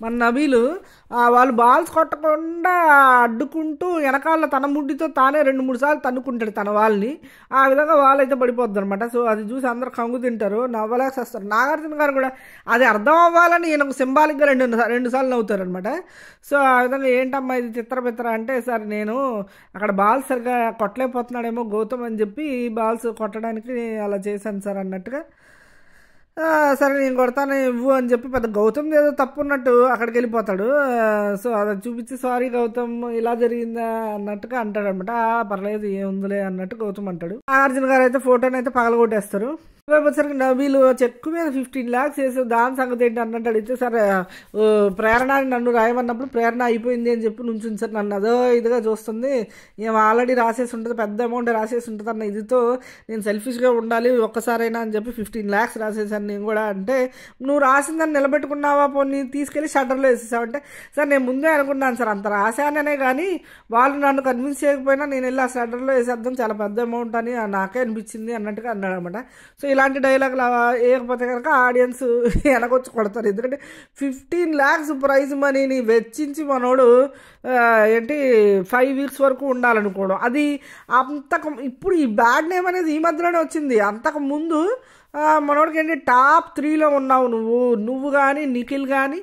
మన నబీలు వాళ్ళు బాల్స్ కొట్టకుండా అడ్డుకుంటూ వెనకాల తన ముడ్డితో తానే 2-3 సార్లు తన్నుకుంటాడు తన వాళ్ళని. ఆ విధంగా వాళ్ళైతే పడిపోద్ది అనమాట. సో అది చూసి అందరూ కంగు తింటారు, నవ్వలేసేస్తారు. నాగార్జున గారు కూడా అది అర్థం అవ్వాలని ఈయనకు సింబాలిక్గా 2 సార్లు నవ్వుతారు అనమాట. సో ఆ విధంగా ఏంటమ్మా ఇది చిత్ర అంటే, సార్ నేను అక్కడ బాల్స్ సరిగ్గా కొట్టలేకపోతున్నాడేమో గౌతమ్ అని చెప్పి బాల్స్ కొట్టడానికి అలా చేశాను సార్ అన్నట్టుగా. సరే నేను కొడతాను ఇవ్వు అని చెప్పి పెద్ద గౌతమ్ ఏదో తప్పు ఉన్నట్టు అక్కడికి వెళ్ళిపోతాడు. సో అది చూపించి సారీ గౌతమ్ ఇలా జరిగిందా అన్నట్టుగా అంటాడు అనమాట. పర్లేదు ఏముందిలే అన్నట్టు గౌతమ్ అంటాడు. నాగార్జున గారు అయితే ఫోటోని అయితే పగలగొట్టేస్తారు. వచ్చేసరికి నబీలు చెక్కు మీద 15 lakhs వేసి దాని సంగతి ఏంటి అన్నట్టు అడిగితే, సరే ప్రేరణ నన్ను రాయమన్నప్పుడు ప్రేరణ అయిపోయింది అని చెప్పి నుంచుంది సార్. నన్ను అదో ఇదిగా చూస్తుంది, ఏమో ఆల్రెడీ రాసేసి ఉంటుంది, పెద్ద అమౌంట్ రాసేసి ఉంటుంది అన్న ఇదితో నేను సెల్ఫిష్గా ఉండాలి ఒక్కసారైనా అని చెప్పి 15 lakhs రాసేసాను నేను కూడా. అంటే నువ్వు రాసిందని నిలబెట్టుకున్నావా, పోనీ తీసుకెళ్ళి షట్టర్లో వేసేసావంటే, సార్ నేను ముందే అనుకున్నాను సార్ అంత రాశాననే కానీ వాళ్ళు నన్ను కన్విన్స్ చేయకపోయినా నేను వెళ్ళి ఆ షట్టర్లో వేసేద్దాం చాలా పెద్ద అమౌంట్ అని నాకే అనిపించింది అన్నట్టుగా అన్నాడు అనమాట. సో ఇలాంటి డైలాగులు వేయకపోతే కనుక ఆడియన్స్ వెనకొచ్చి కొడతారు. ఎందుకంటే 15 lakhs ప్రైజ్ మనీని వెచ్చించి మనోడు 5 weeks వరకు ఉండాలనుకోవడం, అది అంతకు ఇప్పుడు ఈ బ్యాడ్ నేమ్ అనేది ఈ మధ్యలోనే వచ్చింది. అంతకు ముందు మనోడికి ఏంటి టాప్ 3లో ఉన్నావు నువ్వు కానీ నిఖిల్ కానీ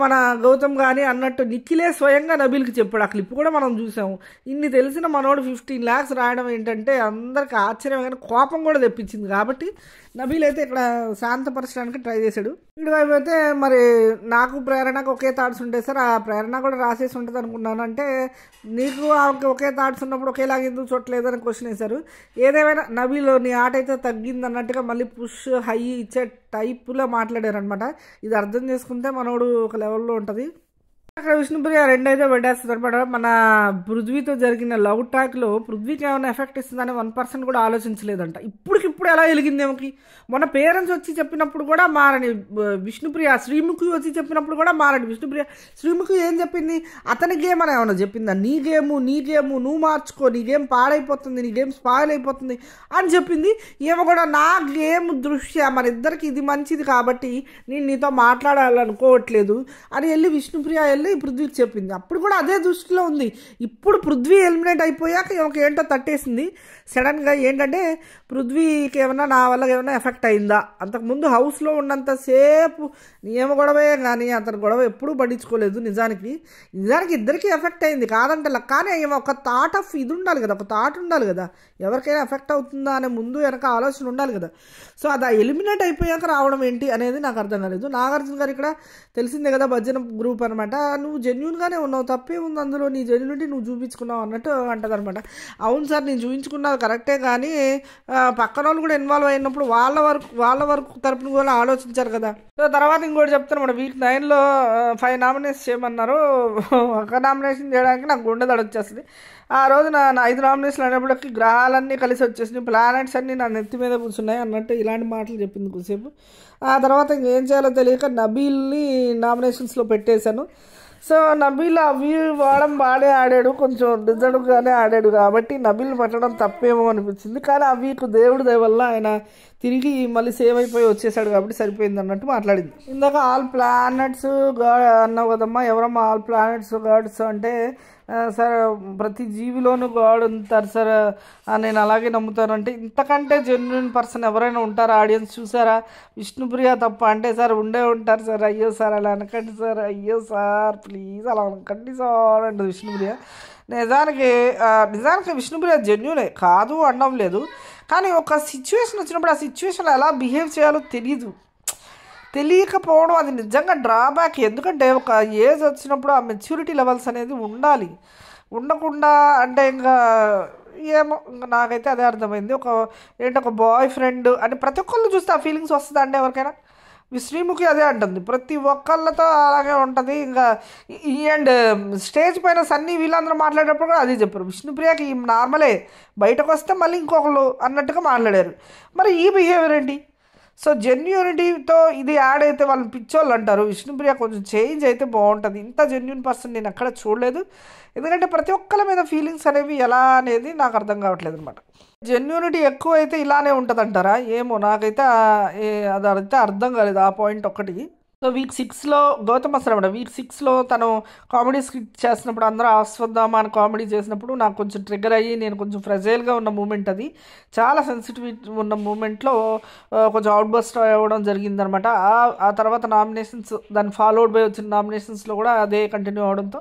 మన గౌతమ్ కానీ అన్నట్టు నిఖిలే స్వయంగా నబీల్కి చెప్పాడు. ఆ క్లిప్ కూడా మనం చూసాము. ఇన్ని తెలిసిన మనోడు 15 lakhs రాయడం ఏంటంటే అందరికి ఆశ్చర్యం కానీ కోపం కూడా తెప్పించింది. కాబట్టి నబీల్ అయితే ఇక్కడ శాంతపరచడానికి ట్రై చేశాడు. ఇటువైపు అయితే మరి నాకు ప్రేరణకు ఒకే థాట్స్ ఉంటాయి సార్, ఆ ప్రేరణ కూడా రాసేసి ఉంటుంది అనుకున్నాను. అంటే నీకు ఒకే థాట్స్ ఉన్నప్పుడు ఒకేలాగా ఎందుకు చూడలేదు అని క్వశ్చన్ వేశారు. ఏదేమైనా నబీల్ నీ ఆట అయితే తగ్గింది అన్నట్టుగా మళ్ళీ పుష్ హై ఇచ్చే టైప్లో మాట్లాడారు అనమాట. ఇది అర్థం చేసుకుంటే మనోడు ఒక లెవెల్లో ఉంటుంది. అక్కడ విష్ణుప్రియ 2 అయితే పెట్టేస్తుంది అనమాట. మన పృథ్వీతో జరిగిన లవ్ టాక్లో పృథ్వీకి ఏమైనా ఎఫెక్ట్ ఇస్తుందని 1% కూడా ఆలోచించలేదంట. ఇప్పటికిప్పుడు ఎలా వెలిగింది ఏమకి. మొన్న పేరెంట్స్ వచ్చి చెప్పినప్పుడు కూడా మారని విష్ణుప్రియ, శ్రీముఖి వచ్చి చెప్పినప్పుడు కూడా మారని విష్ణుప్రియ. శ్రీముఖి ఏం చెప్పింది, అతని గేమ్ అని ఏమన్నా చెప్పిందా, నీ గేమ్ నువ్వు మార్చుకో, నీ గేమ్ పాడైపోతుంది, నీ గేమ్ స్పాయిల్ అయిపోతుంది అని చెప్పింది. ఏమో కూడా నా గేమ్ దృష్ట్యా మన ఇద్దరికి ఇది మంచిది కాబట్టి నేను నీతో మాట్లాడాలనుకోవట్లేదు అని వెళ్ళి విష్ణుప్రియ పృథ్వీకి చెప్పింది. అప్పుడు కూడా అదే దృష్టిలో ఉంది. ఇప్పుడు పృథ్వీ ఎలిమినేట్ అయిపోయాక ఏంటో తట్టేసింది సడన్గా. ఏంటంటే పృథ్వీకి ఏమన్నా నా వల్ల ఏమైనా ఎఫెక్ట్ అయిందా, అంతకుముందు హౌస్లో ఉన్నంతసేపు నియమ గొడవే కానీ అతను గొడవ ఎప్పుడూ పట్టించుకోలేదు. నిజానికి ఇద్దరికీ ఎఫెక్ట్ అయింది కాదంటే, కానీ ఒక థాట్ ఆఫ్ ఇది ఉండాలి కదా, ఒక థాట్ ఉండాలి కదా, ఎవరికైనా ఎఫెక్ట్ అవుతుందా అనే ముందు వెనక ఆలోచన ఉండాలి కదా. సో అది ఎలిమినేట్ అయిపోయాక రావడం ఏంటి అనేది నాకు అర్థం కాలేదు. నాగార్జున గారు ఇక్కడ తెలిసిందే కదా భజన గ్రూప్ అనమాట, నువ్వు జెన్యూన్గానే ఉన్నావు, తప్పే ఉంది అందులో, నీ జెన్యూనిటీ నువ్వు చూపించుకున్నావు అన్నట్టు అంటది అనమాట. అవును సార్ నేను చూపించుకున్నది కరెక్టే, కానీ పక్కన వాళ్ళు కూడా ఇన్వాల్వ్ అయినప్పుడు వాళ్ళ వరకు తరపున కూడా ఆలోచించారు కదా. సో తర్వాత ఇంకోటి చెప్తాను, మన వీక్ 9లో 5 నామినేషన్ చేయమన్నారు. ఒక నామినేషన్ చేయడానికి నాకు గుండె దడొచ్చేస్తుంది. ఆ రోజు నా 5 నామినేషన్లు అనేప్పటికీ గ్రహాలన్నీ కలిసి వచ్చేసినాయి, ప్లానెట్స్ అన్నీ నా నెత్తి మీద కూర్చున్నాయి అన్నట్టు ఇలాంటి మాటలు చెప్పింది కొద్దిసేపు. ఆ తర్వాత ఇంకేం చేయాలో తెలియక నబీల్ని నామినేషన్స్లో పెట్టేశాను. సో నబీల్ అవి వాడడం బాగానే ఆడాడు, కొంచెం రిజర్వ్గానే ఆడాడు కాబట్టి నబీల్ పెట్టడం తప్పేమో అనిపించింది. కానీ ఆ వీక్ దేవుడి దయ వల్ల ఆయన తిరిగి మళ్ళీ సేవ్ అయిపోయి వచ్చేసాడు కాబట్టి సరిపోయింది అన్నట్టు మాట్లాడింది. ఇందాక ఆల్ ప్లానెట్స్ గాడ్ అన్నావు కదమ్మా, ఎవరమ్మా ఆల్ ప్లానెట్స్ గాడ్స్ అంటే, సార్ ప్రతి జీవిలోనూ గాడ్ ఉంటారు సార్, నేను అలాగే నమ్ముతాను. అంటే ఇంతకంటే జెన్యున్ పర్సన్ ఎవరైనా ఉంటారా ఆడియన్స్ చూసారా, విష్ణుప్రియ తప్ప అంటే సార్ ఉండే ఉంటారు సార్. అయ్యో సార్ అలా అనకండి సార్, అయ్యో సార్ ప్లీజ్ అలా అనకండి సార్ అంటే విష్ణుప్రియ. నిజానికి విష్ణుప్రియ జెన్యునే, కాదు అనడం లేదు, కానీ ఒక సిచ్యువేషన్ వచ్చినప్పుడు ఆ సిచ్యువేషన్లో ఎలా బిహేవ్ చేయాలో తెలియకపోవడం అది నిజంగా డ్రాబ్యాక్. ఎందుకంటే ఒక ఏజ్ వచ్చినప్పుడు ఆ మెచ్యూరిటీ లెవెల్స్ అనేది ఉండాలి, ఉండకుండా అంటే ఇంకా ఏమో ఇంకా నాకైతే అదే అర్థమైంది. ఒక బాయ్ ఫ్రెండ్ అని ప్రతి ఒక్కళ్ళు చూస్తే ఆ ఫీలింగ్స్ వస్తుందా అంటే ఎవరికైనా శ్రీముఖి అదే అంటుంది, ప్రతి ఒక్కళ్ళతో అలాగే ఉంటుంది. ఇంకా అండ్ స్టేజ్ పైన సన్నీ వీళ్ళందరూ మాట్లాడేటప్పుడు కూడా అదే చెప్పారు. విష్ణుప్రియకి నార్మలే, బయటకు వస్తే మళ్ళీ ఇంకొకళ్ళు అన్నట్టుగా మాట్లాడారు. మరి ఈ బిహేవియర్ ఏంటి? సో జెన్యూనిటీతో ఇది యాడ్ అయితే వాళ్ళని పిచ్చోళ్ళు అంటారు. విష్ణుప్రియ కొంచెం చేంజ్ అయితే బాగుంటుంది. ఇంత జెన్యూన్ పర్సన్ నేను ఎక్కడ చూడలేదు. ఎందుకంటే ప్రతి ఒక్కళ్ళ మీద ఫీలింగ్స్ అనేవి ఎలా అనేది నాకు అర్థం కావట్లేదు అనమాట. జెన్యూనిటీ ఎక్కువ అయితే ఇలానే ఉంటుంది అంటారా? ఏమో నాకైతే అదైతే అర్థం కాలేదు ఆ పాయింట్ ఒక్కటి. సో వీక్ 6లో గౌతమ్ వస్తాడు. వీక్ 6లో తను కామెడీ స్క్రిప్ట్ చేసినప్పుడు అందరూ ఆస్వాద్దామా అని కామెడీ చేసినప్పుడు నాకు కొంచెం ట్రిగ్గర్ అయ్యి నేను కొంచెం ఫ్రెజైల్గా ఉన్న మూమెంట్, అది చాలా సెన్సిటివిటీ ఉన్న మూమెంట్లో కొంచెం అవుట్ బస్ట్ అవ్వడం జరిగిందనమాట. ఆ తర్వాత నామినేషన్స్, దాన్ని ఫాలోడ్ బై వచ్చిన నామినేషన్స్లో కూడా అదే కంటిన్యూ అవడంతో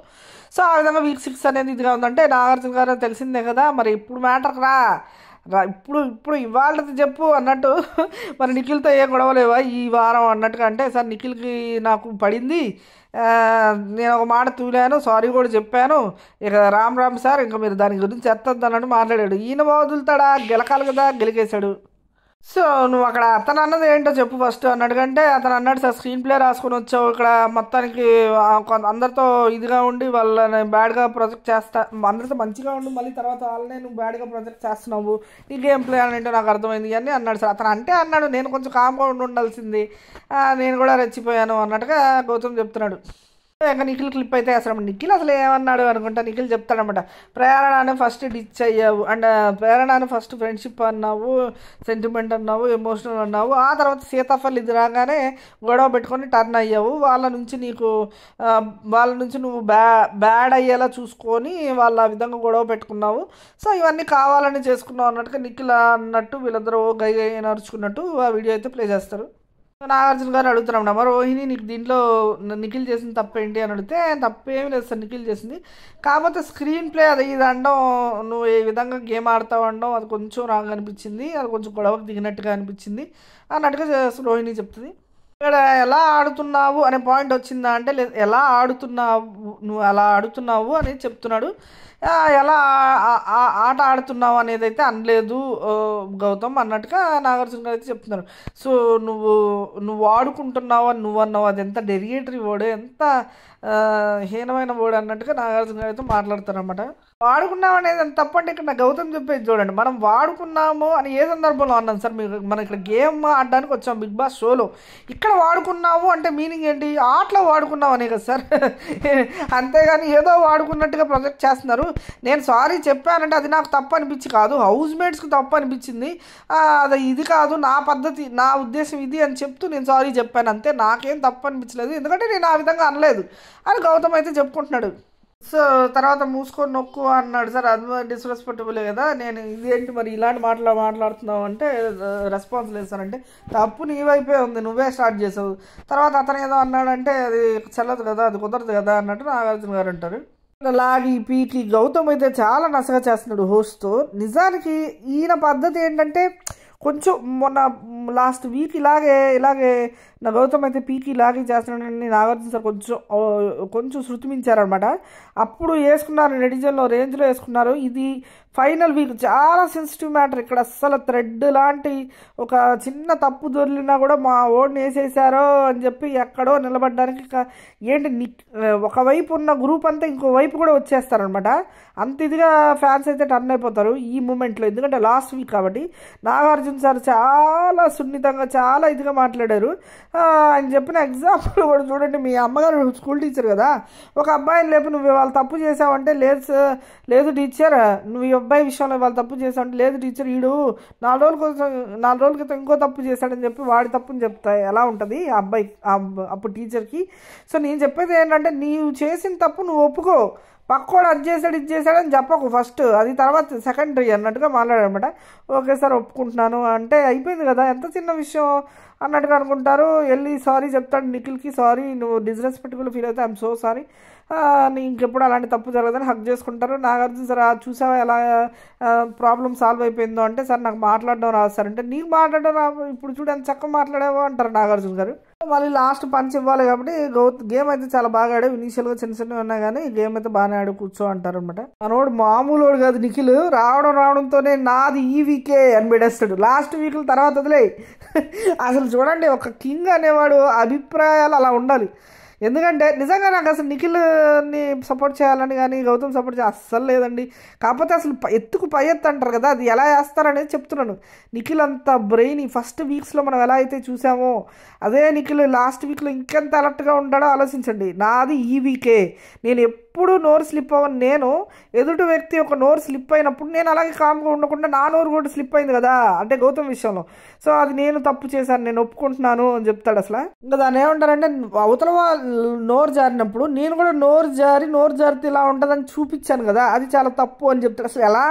సో ఆ విధంగా వీక్ 6 అనేది ఇదిగా ఉందంటే నాగార్జున గారు తెలిసిందే కదా, మరి ఇప్పుడు మ్యాటర్ ఇప్పుడు ఇవాళది చెప్పు అన్నట్టు. మరి నిఖిల్తో ఏ గొడవలేవా ఈ వారం అన్నట్టుగా అంటే, సార్ నిఖిల్కి నాకు పడింది, నేను ఒక మాట తూలాను, సారీ కూడా చెప్పాను, ఇక రామ్ సార్ ఇంకా మీరు దాని గురించి ఎత్తద్దు అన్నట్టు మాట్లాడాడు. ఈయన వదులుతాడా? గెలకాలి కదా, గెలికేశాడు. సో నువ్వు అక్కడ అతను అన్నది ఏంటో చెప్పు ఫస్ట్ అన్నట్టుకంటే, అతను అన్నాడు సార్ స్క్రీన్ ప్లే రాసుకొని వచ్చావు, ఇక్కడ మొత్తానికి అందరితో ఇదిగా ఉండి వాళ్ళని బ్యాడ్గా ప్రొజెక్ట్ చేస్తా, అందరితో మంచిగా ఉండి మళ్ళీ తర్వాత వాళ్ళనే నువ్వు బ్యాడ్గా ప్రొజెక్ట్ చేస్తున్నావు, నీ గేమ్ ప్లే అని ఏంటో నాకు అర్థమైంది అని అన్నాడు సార్. అతను అంటే అన్నాడు, నేను కొంచెం కామ్గా ఉండాల్సింది, నేను కూడా రెచ్చిపోయాను అన్నట్టుగా గౌతమ్ చెప్తున్నాడు. ఇంకా నిఖిల్ క్లిప్ అయితే అసలు నిఖిల్ అసలు ఏమన్నాడు అనుకుంటా. నిఖిల్ చెప్తాడనమాట, ప్రేరణను ఫస్ట్ డిచ్ అయ్యావు అండ్ ప్రేరణను ఫస్ట్ ఫ్రెండ్షిప్ అన్నావు, సెంటిమెంట్ అన్నావు, ఎమోషనల్ అన్నావు, ఆ తర్వాత సీతాఫల్ ఇది రాగానే గొడవ పెట్టుకొని టర్న్ అయ్యావు, వాళ్ళ నుంచి నువ్వు బ్యాడ్ అయ్యేలా చూసుకొని వాళ్ళ ఆ విధంగా గొడవ పెట్టుకున్నావు, సో ఇవన్నీ కావాలని చేసుకున్నావు అన్నట్టుగా నిఖిల్ అన్నట్టు వీళ్ళందరూ గై నడుచుకున్నట్టు ఆ వీడియో అయితే ప్లే చేస్తారు. నాగార్జున గారు అడుగుతున్నాం, మరి రోహిణి నీకు దీంట్లో నిఖిల్ చేసిన తప్పేంటి అని అడిగితే, తప్పేమీ లేదు సార్ నిఖిల్ చేసింది, కాకపోతే స్క్రీన్ ప్లే అది ఇది అనడం, నువ్వు ఏ విధంగా గేమ్ ఆడతావు అనడం అది కొంచెం రాంగ్ అనిపించింది, అది కొంచెం గొడవకు దిగినట్టుగా అనిపించింది అన్నట్టుగా రోహిణి చెప్తుంది. ఇక్కడ ఎలా ఆడుతున్నావు అనే పాయింట్ వచ్చిందా అంటే, లేదు ఎలా ఆడుతున్నావు, నువ్వు ఎలా ఆడుతున్నావు అని చెప్తున్నాడు. ఎలా ఆట ఆడుతున్నావు అనేది అయితే అనలేదు గౌతమ్ అన్నట్టుగా నాగార్జున గారు అయితే చెప్తున్నారు. సో నువ్వు ఆడుకుంటున్నావు అని నువ్వు అన్నావు, అది ఎంత డెరిగేటరీ వర్డ్, ఎంత హీనమైన వర్డ్ అన్నట్టుగా నాగార్జున గారు అయితే మాట్లాడతారు అనమాట. వాడుకున్నాం అనేది ఎంత తప్పంటే ఇక్కడ నా గౌతమ్ చెప్పేది చూడండి, మనం వాడుకున్నాము అని ఏ సందర్భంలో అన్నాం సార్, మనం ఇక్కడ గేమ్ ఆడడానికి వచ్చాం బిగ్ బాస్ షోలో, ఇక్కడ వాడుకున్నాము అంటే మీనింగ్ ఏంటి? ఆటలో వాడుకున్నాం అనే కదా సార్, అంతేగాని ఏదో వాడుకున్నట్టుగా ప్రొజెక్ట్ చేస్తున్నారు. నేను సారీ చెప్పానంటే అది నాకు తప్పు అనిపించి కాదు, హౌస్ మేట్స్కి తప్పు అనిపించింది, అది ఇది కాదు నా పద్ధతి, నా ఉద్దేశం ఇది అని చెప్తూ నేను సారీ చెప్పాను అంతే, నాకేం తప్పు అనిపించలేదు, ఎందుకంటే నేను ఆ విధంగా అనలేదు అని గౌతమ్ అయితే చెప్పుకుంటున్నాడు. సో తర్వాత మూసుకొని నొక్కు అన్నాడు సార్, అది డిస్రెస్పెక్టబులే కదా, నేను ఇదేంటి మరి ఇలాంటి మాట్లాడుతున్నావు అంటే రెస్పాన్స్ లేదు సార్ అంటే, తప్పు నీ వైపే ఉంది, నువ్వే స్టార్ట్ చేసావు, తర్వాత అతను ఏదో అన్నాడంటే అది చెల్లదు కదా, అది కుదరదు కదా అన్నట్టు నాగార్జున గారు అంటారు. లాగి పీకి గౌతమ్ అయితే చాలా నసగా చేస్తున్నాడు హోస్ట్తో. నిజానికి ఈయన పద్ధతి ఏంటంటే, కొంచెం మొన్న లాస్ట్ వీక్ ఇలాగే నా గౌతమ్ అయితే పీకి ఇలాగే చేస్తున్నాడని నాగార్జున సార్ కొంచెం శృతి మించారనమాట. అప్పుడు వేసుకున్నారు నెటిజన్లో రేంజ్లో వేసుకున్నారు. ఇది ఫైనల్ వీక్ చాలా సెన్సిటివ్ మ్యాటర్, ఇక్కడ అస్సలు థ్రెడ్ లాంటి ఒక చిన్న తప్పు దొరికినా కూడా మా ఓడిని వేసేసారో అని చెప్పి ఎక్కడో నిలబడడానికి ఏంటి ఒకవైపు ఉన్న గ్రూప్ అంతా ఇంకో వైపు కూడా వచ్చేస్తారనమాట. అంత ఇదిగా ఫ్యాన్స్ అయితే టర్న్ అయిపోతారు ఈ మూమెంట్లో, ఎందుకంటే లాస్ట్ వీక్ కాబట్టి. నాగార్జున సార్ చాలా సున్నితంగా చాలా ఇదిగా మాట్లాడారు. ఆయన చెప్పిన ఎగ్జాంపుల్ కూడా చూడండి, మీ అమ్మగారు స్కూల్ టీచర్ కదా, ఒక అబ్బాయిని లేపు నువ్వు వాళ్ళు తప్పు చేసావంటే లేదు టీచర్, నువ్వు ఈ అబ్బాయి విషయంలో వాళ్ళు తప్పు చేసావంటే లేదు టీచర్, వీడు 4 రోజుల క్రితం ఇంకో తప్పు చేశాడని చెప్పి వాడి తప్పుని చెప్తా ఎలా ఉంటుంది ఆ అబ్బాయి అప్పుడు టీచర్కి. సో నేను చెప్పేది ఏంటంటే, నీవు చేసిన తప్పు నువ్వు ఒప్పుకో, పక్కోడు అది చేశాడు ఇది చేశాడని చెప్పకు ఫస్ట్, అది తర్వాత సెకండరీ అన్నట్టుగా మాట్లాడారనమాట. ఓకే సార్ ఒప్పుకుంటున్నాను అంటే అయిపోయింది కదా, ఎంత చిన్న విషయం అన్నట్టుగా అనుకుంటారు. వెళ్ళి సారీ చెప్తాడు నిఖిల్కి, సారీ నువ్వు డిస్రెస్పెక్టబుల్ ఫీల్ అయితే ఐఎమ్ సో సారీ, ఇంకెప్పుడు అలాంటి తప్పు జరగదని హక్ చేసుకుంటారు. నాగార్జున సార్ చూసావా ఎలా ప్రాబ్లం సాల్వ్ అయిపోయిందో అంటే, సార్ నాకు మాట్లాడడం రాదు సార్ అంటే, నీకు మాట్లాడడం రా, ఇప్పుడు చూడు ఎంత చక్కగా మాట్లాడావో అంటారు నాగార్జున గారు. మళ్ళీ లాస్ట్ పంచ్ ఇవ్వాలి కాబట్టి గేమ్ అయితే చాలా బాగా ఆడావు, ఇనీషియల్గా చిన్నవి ఉన్నాయి కానీ గేమ్ అయితే బాగానే ఆడు కూర్చో అంటారు అనమాట. మనోడు మామూలు కాదు నిఖిల్, రావడంతోనే నాది ఈ వీకే అని పెట్టేస్తాడు, లాస్ట్ వీక్ తర్వాత వదిలే అసలు చూడండి, ఒక కింగ్ అనేవాడు అభిప్రాయాలు అలా ఉండాలి. ఎందుకంటే నిజంగా నాకు అసలు నిఖిల్ని సపోర్ట్ చేయాలని కానీ గౌతమ్ సపోర్ట్ చేయాలి అస్సలు లేదండి. కాకపోతే అసలు ఎత్తుకు పై ఎత్తు అంటారు కదా, అది ఎలా వేస్తారనేది చెప్తున్నాను. నిఖిల్ అంత బ్రెయిన్ ఈ ఫస్ట్ వీక్స్లో మనం ఎలా అయితే చూసామో అదే నిఖిల్ లాస్ట్ వీక్లో ఇంకెంత అలర్ట్గా ఉంటాడో ఆలోచించండి. నాది ఈ వీకే, నేను ఎప్పుడు నోరు స్లిప్ అవ్వను. నేను ఎదుటి వ్యక్తి ఒక నోరు స్లిప్ అయినప్పుడు నేను అలాగే కామ్గా ఉండకుండా నా నోరు కూడా స్లిప్ అయింది కదా, అంటే గౌతమ్ విషయంలో. సో అది నేను తప్పు చేశాను, నేను ఒప్పుకుంటున్నాను అని చెప్తాడు. అసలు ఇంకా దాన్ని ఏమంటారంటే, అవతల నోరు జారినప్పుడు నేను కూడా నోరు జారితే ఇలా ఉంటుందని చూపించాను కదా, అది చాలా తప్పు అని చెప్తాడు. అసలు ఎలా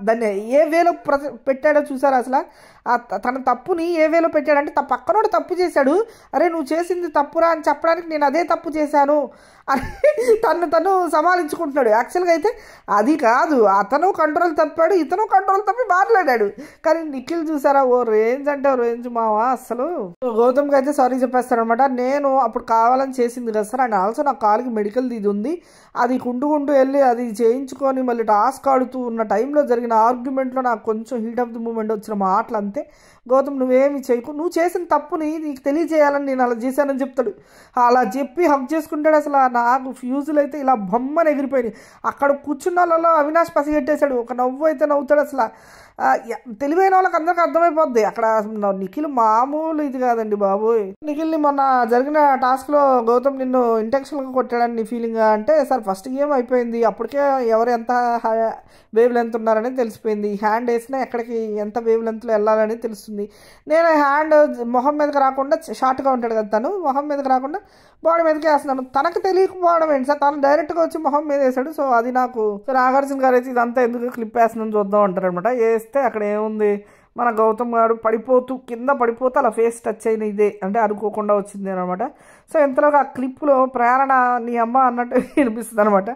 దాన్ని ఏ వేలో పెట్టాడో చూసారా? అసలు తన తప్పుని ఏ వేలో పెట్టాడంటే పక్కనోడు తప్పు చేశాడు, అరే నువ్వు చేసింది తప్పురా అని చెప్పడానికి నేను అదే తప్పు చేశాను అని తను సమాలించుకుంటున్నాడు. యాక్చువల్గా అయితే అది కాదు, అతను కంట్రోల్ తప్పాడు, ఇతను కంట్రోల్ తప్పి మాట్లాడాడు. కానీ నిఖిల్ చూసారా, ఓ రేంజ్ అంటే ఓ రేంజ్ మావా. అసలు గౌతమ్కి అయితే సారీ చెప్పేస్తాడు అనమాట. నేను అప్పుడు కావాలని చేసింది కదా సార్, అండ్ ఆల్సో నా కాలుకి మెడికల్ ఇది ఉంది, అది కుంటూ వెళ్ళి అది చేయించుకొని మళ్ళీ టాస్క్ ఆడుతూ ఉన్న టైంలో జరిగిన ఆర్గ్యుమెంట్లో నాకు కొంచెం హీట్ ఆఫ్ ది మూమెంట్ వచ్చిన మాటలు అంతే. గౌతమ్ నువ్వేమి చేయకు, నువ్వు చేసిన తప్పుని నీకు తెలియజేయాలని నేను అలా చేశానని చెప్తాడు. అలా చెప్పి హక్ చేసుకుంటాడు. అసలు నాకు ఫ్యూజులు అయితే ఇలా బొమ్మని ఎగిరిపోయినాయి. అక్కడ కూర్చున్న వాళ్ళలో అవినాష్ పసిగట్టేశాడు, ఒక నవ్వు అయితే నవ్వుతాడు. అసలు తెలివైన వాళ్ళకి అందరికీ అర్థమైపోద్ది. అక్కడ నిఖిల్ మామూలు ఇది కాదండి బాబోయ్. నిఖిల్ని మొన్న జరిగిన టాస్క్లో గౌతమ్ నిన్ను ఇంటెన్షనల్గా కొట్టాడని నీ ఫీలింగ్ అంటే, సార్ ఫస్ట్ గేమ్ అయిపోయింది, అప్పటికే ఎవరు ఎంత వేవ్ లెంత్ ఉన్నారని తెలిసిపోయింది. హ్యాండ్ వేసినా ఎక్కడికి ఎంత వేవ్ లెంత్లో వెళ్ళాలని తెలుస్తుంది. నేను హ్యాండ్ మొహం మీదకి రాకుండా, షార్ట్గా ఉంటాడు కదా తను, మొహం మీదకి రాకుండా బాడీ మీదకి వేస్తున్నాను. తనకు తెలియకపోవడం ఏంటి సార్, తను డైరెక్ట్గా వచ్చి మొహం మీద వేసాడు. సో అది నాకు నాగార్జున గారు అయితే ఇదంతా ఎందుకు క్లిప్ వేస్తున్నాను చూద్దాం అంటారనమాట. వేస్తే అక్కడ ఏముంది, మన గౌతమ్ గారు కింద పడిపోతూ అలా ఫేస్ టచ్ అయిన ఇదే అంటే అనుకోకుండా వచ్చింది అనమాట. సో ఇంతలోకి ఆ క్లిప్లో ప్రేరణ నీ అమ్మ అన్నట్టు వినిపిస్తుంది అనమాట.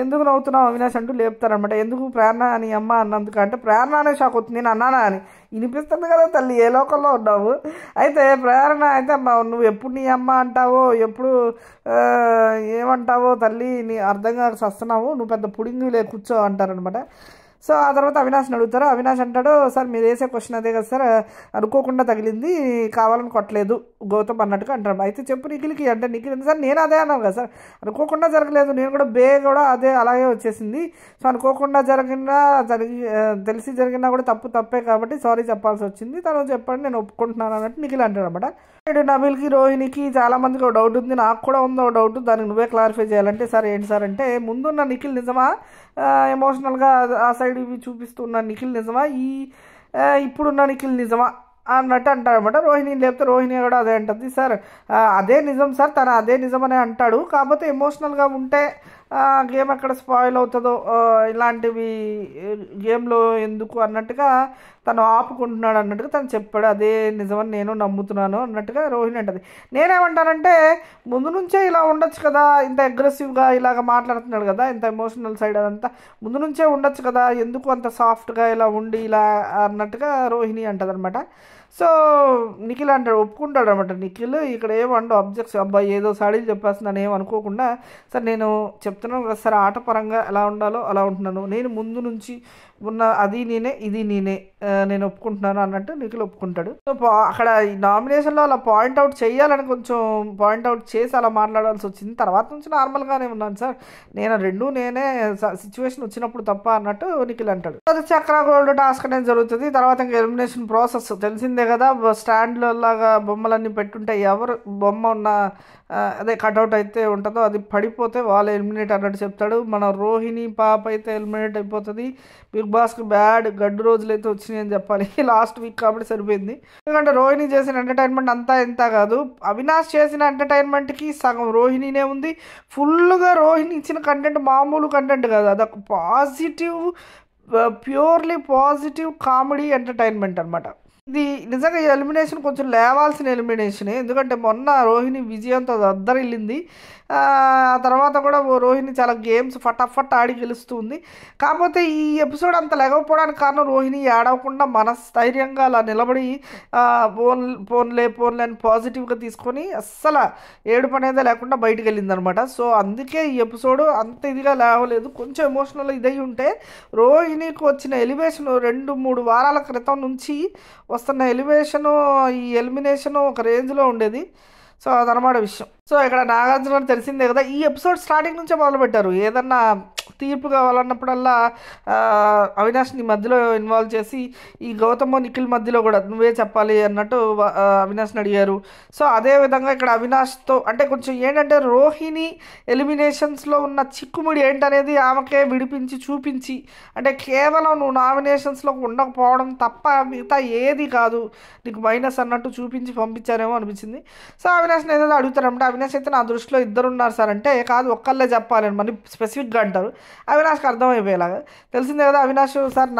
ఎందుకు నవ్వుతున్నావు అవినాష్ అంటూ లేపుతారనమాట. ఎందుకు ప్రేరణ నీ అమ్మ అన్నందుకు అంటే, ప్రేరణ అనే షాక్ అవుతుంది, నేను అన్నానా అని వినిపిస్తుంది కదా తల్లి, ఏ లోకంలో ఉన్నావు. అయితే ప్రేరణ అయితే నువ్వు ఎప్పుడు నీ అమ్మ అంటావో, ఎప్పుడు ఏమంటావో తల్లి, నీ అర్థం కాక వస్తున్నావు, నువ్వు పెద్ద పుడింగిలే కూర్చో అంటారనమాట. సో ఆ తర్వాత అవినాష్ని అడుగుతారు. అవినాష్ అంటాడు, సార్ మీరు వేసే క్వశ్చన్ అదే కదా సార్, అనుకోకుండా తగిలింది, కావాలని కొట్టలేదు గౌతమ్ అన్నట్టుగా అంటారు. అయితే చెప్పు నిఖిల్కి అంటే, నిఖిల్ సార్ నేను అదే అన్నాను కదా సార్, అనుకోకుండా జరగలేదు, నేను కూడా కూడా అదే అలాగే వచ్చేసింది. సో అనుకోకుండా తెలిసి జరిగినా కూడా తప్పే కాబట్టి సారీ చెప్పాల్సి వచ్చింది, తను చెప్పండి నేను ఒప్పుకుంటున్నాను అన్నట్టు నిఖిల్ అంటాడు అనమాట. నబిల్కి రోహిణికి చాలా మందికి ఒక డౌట్ ఉంది, నాకు కూడా ఉందో డౌట్, దానికి నువ్వే క్లారిఫై చేయాలంటే, సార్ ఏంటి సార్ అంటే, ముందున్న నిఖిల్ నిజమా, ఎమోషనల్గా ఆ సైడ్ ఇవి చూపిస్తున్న నిఖిల్ నిజమా, ఇప్పుడున్న నిఖిల్ నిజమా అన్నట్టు అంటారనమాట. రోహిణిని లేకపోతే రోహిణి కూడా అదే అంటుంది. సార్ అదే నిజం సార్, తను అదే నిజం అనే అంటాడు, కాకపోతే ఎమోషనల్గా ఉంటే గేమ్ ఎక్కడ స్పాయిల్ అవుతుందో, ఇలాంటివి గేమ్లో ఎందుకు అన్నట్టుగా తను ఆపుకుంటున్నాడు అన్నట్టుగా తను చెప్పాడు. అదే నిజమని నేను నమ్ముతున్నాను అన్నట్టుగా రోహిణి అంటది. నేనేమంటానంటే, ముందు నుంచే ఇలా ఉండొచ్చు కదా, ఇంత అగ్రెసివ్గా ఇలాగ మాట్లాడుతున్నాడు కదా, ఇంత ఎమోషనల్ సైడ్ అదంతా ముందు నుంచే ఉండొచ్చు కదా, ఎందుకు అంత సాఫ్ట్గా ఇలా ఉండి ఇలా అన్నట్టుగా రోహిణి అంటది అనమాట. సో నిఖిల్ అంటాడు, ఒప్పుకుంటాడు అనమాట. నిఖిల్ ఇక్కడ ఏమండో అబ్జెక్ట్స్, అబ్బాయి ఏదో సాడీలు చెప్పేస్తున్నాను ఏమనుకోకుండా, సార్ నేను చెప్తున్నాను కదా సార్, ఆట పరంగా ఎలా ఉండాలో అలా ఉంటున్నాను, నేను ముందు నుంచి ఉన్న అది నేనే ఇది నేనే, నేను ఒప్పుకుంటున్నాను అన్నట్టు నిఖిల్ ఒప్పుకుంటాడు. సో అక్కడ ఈ నామినేషన్లో అలా పాయింట్అవుట్ చేయాలని కొంచెం పాయింట్అవుట్ చేసి అలా మాట్లాడాల్సి వచ్చింది. తర్వాత నుంచి నార్మల్గానే ఉన్నాను సార్, నేనే సిచ్యువేషన్ వచ్చినప్పుడు తప్ప అన్నట్టు నిఖిల్ అంటాడు. అది చక్ర గోల్డ్ టాస్క్ అనేది జరుగుతుంది. తర్వాత ఇంకా ఎలిమినేషన్ ప్రాసెస్ తెలిసిందే కదా, స్టాండ్లో లాగా బొమ్మలన్నీ పెట్టుంటాయి, ఎవరు బొమ్మ ఉన్న అదే కట్అవుట్ అయితే ఉంటుందో అది పడిపోతే వాళ్ళు ఎలిమినేట్ అన్నట్టు చెప్తాడు. మన రోహిణి పాప అయితే ఎలిమినేట్ అయిపోతుంది. బిగ్ బాస్కి గడ్డు రోజులు అయితే వచ్చినాయి అని చెప్పాలి, లాస్ట్ వీక్ కాబట్టి సరిపోయింది. ఎందుకంటే రోహిణి చేసిన ఎంటర్టైన్మెంట్ అంతా ఇంత కాదు, అవినాష్ చేసిన ఎంటర్టైన్మెంట్కి సగం రోహిణినే ఉంది. ఫుల్గా రోహిణి ఇచ్చిన కంటెంట్ మామూలు కంటెంట్ కాదు, అదొక positive, purely positive comedy entertainment అనమాట. ఇది నిజంగా ఈ ఎలిమినేషన్ కొంచెం లేవాల్సిన ఎలిమినేషనే, ఎందుకంటే మొన్న రోహిణి విజయంతో దద్దరిల్లింది. ఆ తర్వాత కూడా రోహిణి చాలా గేమ్స్ ఫటాఫట్ ఆడి గెలుస్తుంది. కాకపోతే ఈ ఎపిసోడ్ అంత లేకపోవడానికి కారణం రోహిణి ఏడవకుండా మనస్థైర్యంగా అలా నిలబడి పోన్లే అని పాజిటివ్గా తీసుకొని అస్సలు ఏడుపు అనేది లేకుండా బయటకు వెళ్ళింది అనమాట. సో అందుకే ఈ ఎపిసోడ్ అంత ఇదిగా లేవలేదు. కొంచెం ఎమోషనల్ ఇదై ఉంటే రోహిణికి వచ్చిన ఎలివేషన్ 2-3 వారాల క్రితం నుంచి వస్తున్న ఎలివేషను ఈ ఎలిమినేషను ఒక రేంజ్లో ఉండేది. సో అదనమాట విషయం. సో ఇక్కడ నాగార్జున తెలిసిందే కదా, ఈ ఎపిసోడ్ స్టార్టింగ్ నుంచే మొదలుపెట్టారు. ఏదన్నా తీర్పు కావాలన్నప్పుడల్లా అవినాష్ని మధ్యలో ఇన్వాల్వ్ చేసి ఈ గౌతమ్ నిఖిల్ మధ్యలో కూడా నువ్వే చెప్పాలి అన్నట్టు అవినాష్ని అడిగారు. సో అదేవిధంగా ఇక్కడ అవినాష్తో అంటే కొంచెం ఏంటంటే రోహిణి ఎలిమినేషన్స్లో ఉన్న చిక్కుముడి ఏంటనేది ఆమెకే విడిపించి చూపించి, అంటే కేవలం నువ్వు నామినేషన్స్లో ఉండకపోవడం తప్ప మిగతా ఏది కాదు నీకు మైనస్ అన్నట్టు చూపించి పంపించారేమో అనిపించింది. సో అవినాష్ని ఏదైతే అడుగుతారంటే అవినాష్ అయితే నా దృష్టిలో ఇద్దరు ఉన్నారు సార్ అంటే, కాదు ఒక్కళ్ళే చెప్పాలి అని మళ్ళీ స్పెసిఫిక్గా అంటారు. అవినాష్కి అర్థమైపోయేలాగా తెలిసిందే కదా. అవినాష్ సార్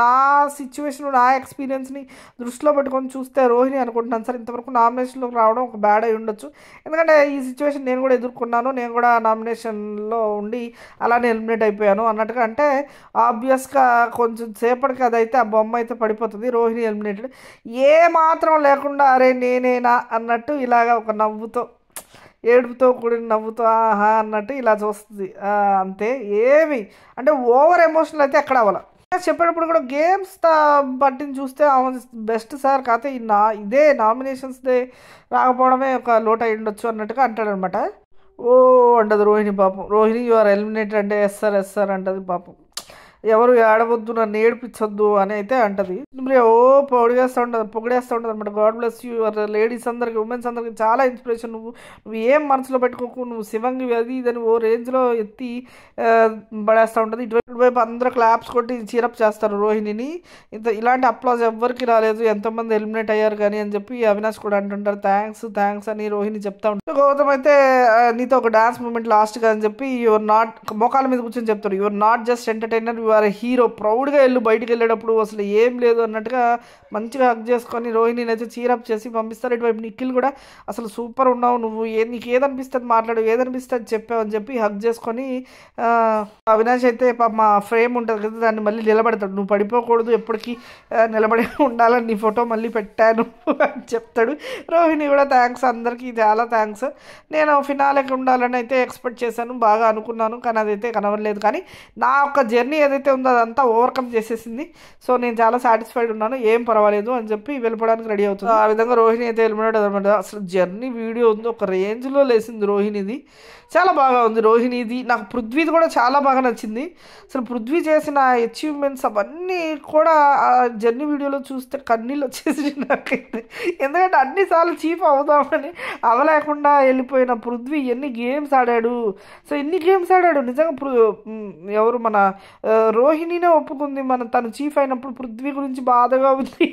నా సిచ్యువేషన్ నా ఎక్స్పీరియన్స్ని దృష్టిలో పెట్టుకొని చూస్తే రోహిణి అనుకుంటున్నాను సార్, ఇంతవరకు నామినేషన్లోకి రావడం ఒక బ్యాడ్ అయి ఉండొచ్చు. ఎందుకంటే ఈ సిచ్యువేషన్ నేను కూడా ఎదుర్కొన్నాను, నేను కూడా నామినేషన్లో ఉండి అలానే ఎలిమినేట్ అయిపోయాను అన్నట్టుగా. అంటే ఆబ్వియస్గా కొంచెం సేపటికి అదైతే ఆ బొమ్మ అయితే పడిపోతుంది, రోహిణి ఎలిమినేటెడ్. ఏ మాత్రం లేకుండా అరే నేనేనా అన్నట్టు ఇలాగ ఒక నవ్వుతో ఏడుపుతో కూడిన నవ్వుతో ఆహా అన్నట్టు ఇలా చూస్తుంది అంతే. ఏమి అంటే ఓవర్ ఎమోషనల్ అయితే ఎక్కడ అవ్వాలి. చెప్పేటప్పుడు కూడా గేమ్స్ బట్టిని చూస్తే బెస్ట్ సార్, కాకపోతే ఇదే నామినేషన్స్దే రాకపోవడమే ఒక లోటు అయి ఉండొచ్చు అన్నట్టుగా అంటాడనమాట. ఓ అంటది రోహిణి పాపం. రోహిణి యు ఆర్ ఎలిమినేటెడ్ అంటే ఎస్ సార్ అంటది పాపం. ఎవరు ఏడవద్దు నన్ను ఏడిపించొద్దు అని అయితే అంటది. ఓ పొగిడేస్తూ ఉంటుంది అనమాట. God bless you your ladies అందరికి, ఉమెన్స్ అందరికి చాలా ఇన్స్పిరేషన్. నువ్వు ఏం మనసులో పెట్టుకోకు, నువ్వు శివంగి అది ఇదని ఓ రేంజ్లో ఎత్తి పడేస్తూ ఉంటుంది. ఇటువైపు అందరూ క్లాప్స్ కొట్టి చీరప్ చేస్తారు రోహిణిని. ఇలాంటి అప్లాజ్ ఎవ్వరికి రాలేదు, ఎంతోమంది ఎలిమినేట్ అయ్యారు కానీ అని చెప్పి అవినాష్ కూడా అంటుంటారు. థ్యాంక్స్ అని రోహిణి చెప్తా ఉంటారు. గౌతమ్ అయితే నీతో ఒక డాన్స్ మూమెంట్ లాస్ట్గా అని చెప్పి యువర్ నాట్ మోకాల మీద కూర్చొని చెప్తారు, your not just entertainer you are hero. ప్రౌడ్గా బయటికి వెళ్ళేటప్పుడు అసలు ఏం లేదు అన్నట్టుగా మంచిగా హక్ చేసుకొని రోహిణిని అయితే చీరప్ చేసి పంపిస్తారు. ఇటువైపు నిఖిల్ కూడా అసలు సూపర్ ఉన్నావు, నువ్వు నీకు ఏదనిపిస్తుంది మాట్లాడు, ఏదనిపిస్తుంది చెప్పావు అని చెప్పి హక్ చేసుకొని అవినాష్ అయితే మా ఫ్రేమ్ ఉంటుంది కదా దాన్ని మళ్ళీ నిలబెడతాడు. నువ్వు పడిపోకూడదు, ఎప్పటికీ నిలబడి ఉండాలని నీ ఫోటో మళ్ళీ పెట్టాను అని చెప్తాడు. రోహిణి కూడా థ్యాంక్స్, అందరికీ చాలా థ్యాంక్స్. నేను ఫినాలేకి ఉండాలని అయితే ఎక్స్పెక్ట్ చేశాను, బాగా అనుకున్నాను, కానీ అదైతే కనవలేదు. కానీ నా యొక్క జర్నీ ఏదైతే ఉందో అదంతా ఓవర్కమ్ చేసేసింది. సో నేను చాలా సాటిస్ఫైడ్ ఉన్నాను, ఏం పర్వాలేదు అని చెప్పి వెళ్ళిపోవడానికి రెడీ అవుతుంది. ఆ విధంగా రోహిణి అయితే వెళ్ళిపోయాడు అనమాట. అసలు జర్నీ వీడియో ఉంది ఒక రేంజ్లో లేసింది రోహిణిది, చాలా బాగా ఉంది రోహిణిది. నాకు పృథ్వీది కూడా చాలా బాగా నచ్చింది. అసలు పృథ్వీ చేసిన అచీవ్మెంట్స్ అవన్నీ కూడా ఆ జర్నీ వీడియోలో చూస్తే కన్నీళ్ళు వచ్చేసి నాకైతే. ఎందుకంటే అన్నిసార్లు చీఫ్ అవుదామని అవలేకుండా వెళ్ళిపోయిన పృథ్వీ ఎన్ని గేమ్స్ ఆడాడు. సో ఎన్ని గేమ్స్ ఆడాడు నిజంగా. ఎవరు మన రోహిణినే ఒప్పుకుంది తను చీఫ్ అయినప్పుడు పృథ్వీ గురించి బాధగా ఉంది,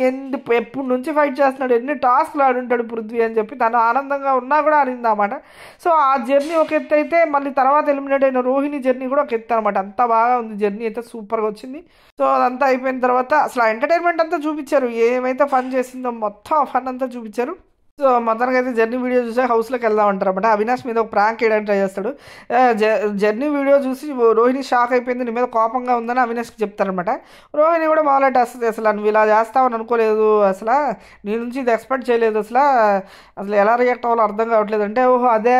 ఎప్పటి నుంచి ఫైట్ చేస్తున్నాడు, ఎన్ని టాస్క్లు ఆడుంటాడు పృథ్వీ అని చెప్పి తను ఆనందంగా ఉన్నా కూడా అనింది అన్నమాట. సో ఆ జర్నీ ఒక ఎత్తు అయితే మళ్ళీ తర్వాత ఎలిమినేట్ అయిన రోహిణి జర్నీ కూడా ఒక ఎత్తు అనమాట. అంతా బాగా ఉంది, జర్నీ అయితే సూపర్గా వచ్చింది. సో అదంతా అయిపోయిన తర్వాత అసలు ఎంటర్టైన్మెంట్ అంతా చూపించారు, ఏమైతే ఫన్ చేసిందో మొత్తం ఫన్ అంతా చూపించారు. సో మొత్తానికి అయితే జర్నీ వీడియో చూసి హౌస్లోకి వెళ్దామంటారు అనమాట. అవినాష్ మీద ఒక ప్రాంక్ వేయడానికి ట్రై చేస్తాడు. జర్నీ వీడియో చూసి రోహిణి షాక్ అయిపోయింది, నీ మీద కోపంగా ఉందని అవినాష్కి చెప్తారనమాట. రోహిణి కూడా మొదలెట్టేస్తుంది, అసలు నువ్వు ఇలా చేస్తావని అనుకోలేదు, అసలు నీ నుంచి ఇది ఎక్స్పెక్ట్ చేయలేదు, అసలు ఎలా రియాక్ట్ అవ్వాలో అర్థం కావట్లేదు అంటే, ఓహో అదే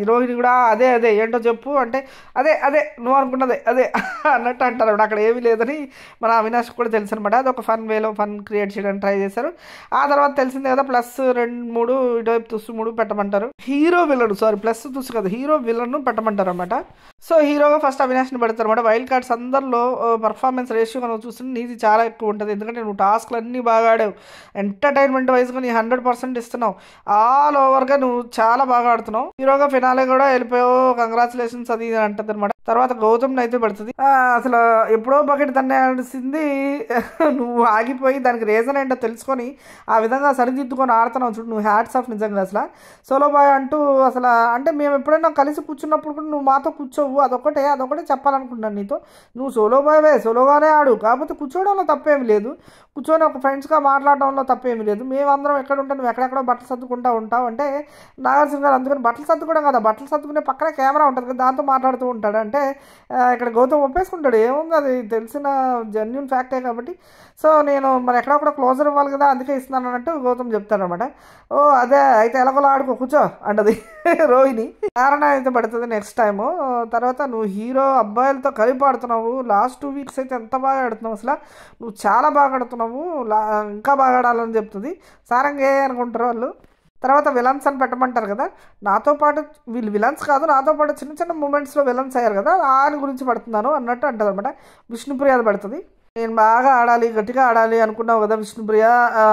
ఈ రోహిణి కూడా అదే ఏంటో చెప్పు అంటే అదే నువ్వు అనుకున్నదే అదే అన్నట్టు అంటారు. అక్కడ ఏమీ లేదని మన అవినాష్కి కూడా తెలుసు అనమాట. అది ఒక ఫన్ వేలో ఫన్ క్రియేట్ చేయడానికి ట్రై చేశారు. ఆ తర్వాత తెలిసిందే కదా +2 3 ఇటువైపు తుస్సు 3 పెట్టమంటారు. హీరో విలన్ ప్లస్ తుస్సు కదా, హీరో విలన్ పెట్టమంటారు అనమాట. సో హీరోగా ఫస్ట్ అవినాష్ని పెడతారు అనమాట. వైల్డ్ కార్డ్స్ అందరిలో పర్ఫార్మెన్స్ రేషియో మనం చూస్తుంటే నీది చాలా ఎక్కువ ఉంటుంది, ఎందుకంటే నువ్వు టాస్క్లు అన్నీ బాగా ఆడావు, ఎంటర్టైన్మెంట్ వైజ్గా నీ 100% ఇస్తున్నావు, ఆల్ ఓవర్గా నువ్వు చాలా బాగా ఆడుతున్నావు. హీరోగా ఫినాలే కూడా వెళ్ళిపోయావు, కంగ్రాచులేషన్స్ అది ఇది అంటుంది అనమాట. తర్వాత గౌతమ్ని అయితే పెడుతుంది. అసలు ఎప్పుడో బకెట్ తన్నే ఆడిసింది, నువ్వు ఆగిపోయి దానికి రీజన్ ఏంటో తెలుసుకొని ఆ విధంగా సరిదిద్దుకొని ఆడుతున్నావు చూడు, నువ్వు హ్యాట్స్ ఆఫ్ నిజంగా. అసలు సోలో బాయ్ అంటూ అసలు అంటే మేము ఎప్పుడైనా కలిసి కూర్చున్నప్పుడు కూడా నువ్వు మాతో కూర్చోవు, అదొకటే చెప్పాలనుకుంటున్నాను నీతో. నువ్వు సోలో బాయ్వే, సోలోగానే ఆడు, కాకపోతే కూర్చోవడంలో తప్పేమి లేదు, కూర్చొని ఒక ఫ్రెండ్స్గా మాట్లాడడంలో తప్పేమి లేదు. మేమందరం ఎక్కడ ఉంటాం, నువ్వు ఎక్కడెక్కడో బట్టలు సర్దుకుంటూ ఉంటావు అంటే నాగార్జున గారు అందుకని బట్టలు సర్దుకోవడం కదా, బట్టలు సర్దుకునే పక్కనే కెమెరా ఉంటుంది కదా దాంతో మాట్లాడుతూ ఉంటాడు అంటే అంటే ఇక్కడ గౌతమ్ ఒప్పేసుకుంటాడు, ఏముంది అది తెలిసిన జెన్యున్ ఫ్యాక్టే కాబట్టి. సో నేను మరి ఎక్కడొక్కడ క్లోజర్ ఇవ్వాలి కదా అందుకే ఇస్తున్నాను అన్నట్టు గౌతమ్ చెప్తాడనమాట. ఓ అదే అయితే ఎలాగోలా ఆడుకో కూర్చో అంటది రోహిణి. కారణం అయితే పడుతుంది నెక్స్ట్ టైము. తర్వాత నువ్వు హీరో అబ్బాయిలతో కలిపి ఆడుతున్నావు, లాస్ట్ 2 వీక్స్ అయితే ఎంత బాగా ఆడుతున్నావు, అసలు నువ్వు చాలా బాగా ఆడుతున్నావు, ఇంకా బాగా ఆడాలని చెప్తుంది. సారంగే అనుకుంటారు వాళ్ళు. తర్వాత విలన్స్ అని పెట్టమంటారు కదా, నాతో పాటు వీళ్ళు విలన్స్ కాదు, నాతో పాటు చిన్న చిన్న మూమెంట్స్లో విలన్స్ అయ్యారు కదా ఆయన గురించి పడుతున్నాను అన్నట్టు అంటుంది అనమాట. విష్ణుప్రియ అది పడుతుంది. నేను బాగా ఆడాలి, గట్టిగా ఆడాలి అనుకున్నావు కదా విష్ణుప్రియ,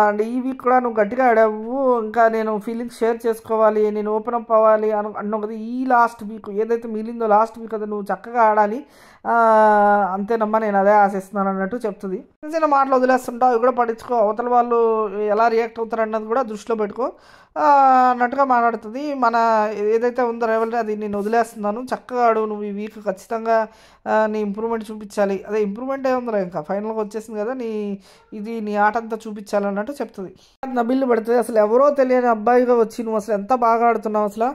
అండ్ ఈ వీక్ కూడా నువ్వు గట్టిగా ఆడావు, ఇంకా నేను ఫీలింగ్స్ షేర్ చేసుకోవాలి, నేను ఓపెన్ అప్ అవ్వాలి అన్నావు కదా. ఈ లాస్ట్ వీక్ ఏదైతే మిగిలిందో లాస్ట్ వీక్ అది నువ్వు చక్కగా ఆడాలి, అంతేనమ్మా నేను అదే ఆశిస్తున్నాను అన్నట్టు చెప్తుంది. చిన్న చిన్న మాటలు వదిలేస్తుంటావు, అవి కూడా పట్టించుకో, అవతల వాళ్ళు ఎలా రియాక్ట్ అవుతారు అన్నది కూడా దృష్టిలో పెట్టుకో అన్నట్టుగా మాట్లాడుతుంది. మన ఏదైతే ఉందో రైవల్రీ అది నేను వదిలేస్తున్నాను, చక్కగా ఆడు, నువ్వు ఈ వీక్ ఖచ్చితంగా నీ ఇంప్రూవ్మెంట్ చూపించాలి, అదే ఇంప్రూవ్మెంట్ ఏముందిరా ఇంకా ఫైనల్గా వచ్చేసింది కదా, నీ ఆట అంతా చూపించాలి అన్నట్టు చెప్తుంది. నబిల్లు పడుతుంది, అసలు ఎవరో తెలియని అబ్బాయిగా వచ్చి నువ్వు అసలు ఎంత బాగా ఆడుతున్నావు, అసలు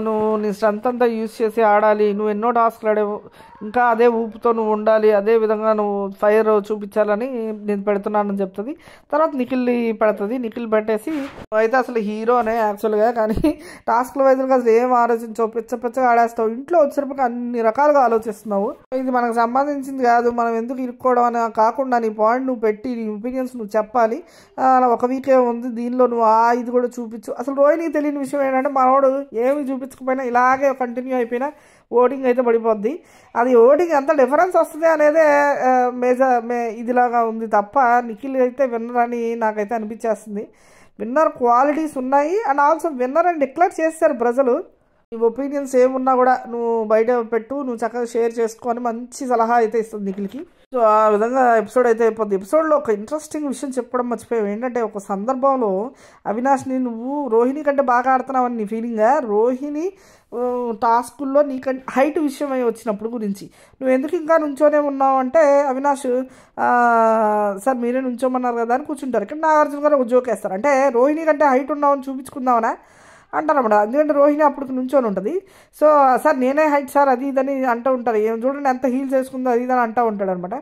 నువ్వు నీ స్ట్రెంత్ అంతా యూజ్ చేసి ఆడాలి, నువ్వు ఎన్నో టాస్క్లు ఆడావు, ఇంకా అదే ఊపుతో నువ్వు ఉండాలి, అదే విధంగా నువ్వు ఫైర్ చూపించాలని నేను పెడుతున్నానని చెప్తుంది. తర్వాత నిఖిల్ పెడుతుంది. నిఖిల్ పెట్టేసి అయితే అసలు హీరోనే యాక్చువల్గా, కానీ టాస్క్ల వైద్యులుగా అసలు ఏం ఆలోచించావు, పిచ్చగా ఆడేస్తావు, ఇంట్లో వచ్చేసరికి అన్ని రకాలుగా ఆలోచిస్తున్నావు, ఇది మనకు సంబంధించింది కాదు, మనం ఎందుకు ఇరుక్కోవడం అని కాకుండా నీ పాయింట్ నువ్వు పెట్టి నీ ఒపీనియన్స్ నువ్వు చెప్పాలి, అలా ఒక వీకే ఉంది దీనిలో నువ్వు ఇది కూడా చూపించు. అసలు రోహిణికి తెలియని విషయం ఏంటంటే మనోడు ఏమి చూపించకపోయినా ఇలాగే కంటిన్యూ అయిపోయినా ఓటింగ్ అయితే పడిపోద్ది. అది ఓటింగ్ ఎంత డిఫరెన్స్ వస్తుంది అనేదే ఇదిలాగా ఉంది తప్ప నిఖిల్ అయితే విన్నర్ అని నాకైతే అనిపించేస్తుంది. విన్నర్ క్వాలిటీస్ ఉన్నాయి, అండ్ ఆల్సో విన్నర్ అని డిక్లేర్ చేశారు ప్రజలు. నీ ఒపీనియన్స్ ఏమున్నా కూడా నువ్వు బయట పెట్టు, నువ్వు చక్కగా షేర్ చేసుకొని మంచి సలహా అయితే ఇస్తుంది నిఖిల్కి. సో ఆ విధంగా ఎపిసోడ్ అయితే అయిపోద్ది. ఎపిసోడ్లో ఒక ఇంట్రెస్టింగ్ విషయం చెప్పుకోవడం మర్చిపోయావు, ఏంటంటే ఒక సందర్భంలో అవినాష్ని నువ్వు రోహిణి కంటే బాగా ఆడుతున్నావని నీ ఫీలింగా, రోహిణి టాస్కుల్లో నీకంటే హైట్ విషయం అయి వచ్చినప్పుడు గురించి నువ్వు ఎందుకు ఇంకా నుంచోనే ఉన్నావు అంటే అవినాష్ సార్ మీరే నుంచోమన్నారు కదా అని కూర్చుంటారు. ఇక్కడ నాగార్జున గారు ఒక జోక్ వేస్తారు, అంటే రోహిణి కంటే హైట్ ఉన్నామని చూపించుకుందామనా అంటారన్నమాట. ఎందుకంటే రోహిణి అప్పుడు నుంచొని ఉంటుంది. సో సార్ నేనే హైట్ సార్ అది ఇదని అంటూ ఉంటారు, ఏం చూడండి ఎంత హీల్స్ వేసుకుందో అది ఇదని అంటూ ఉంటాడు అనమాట.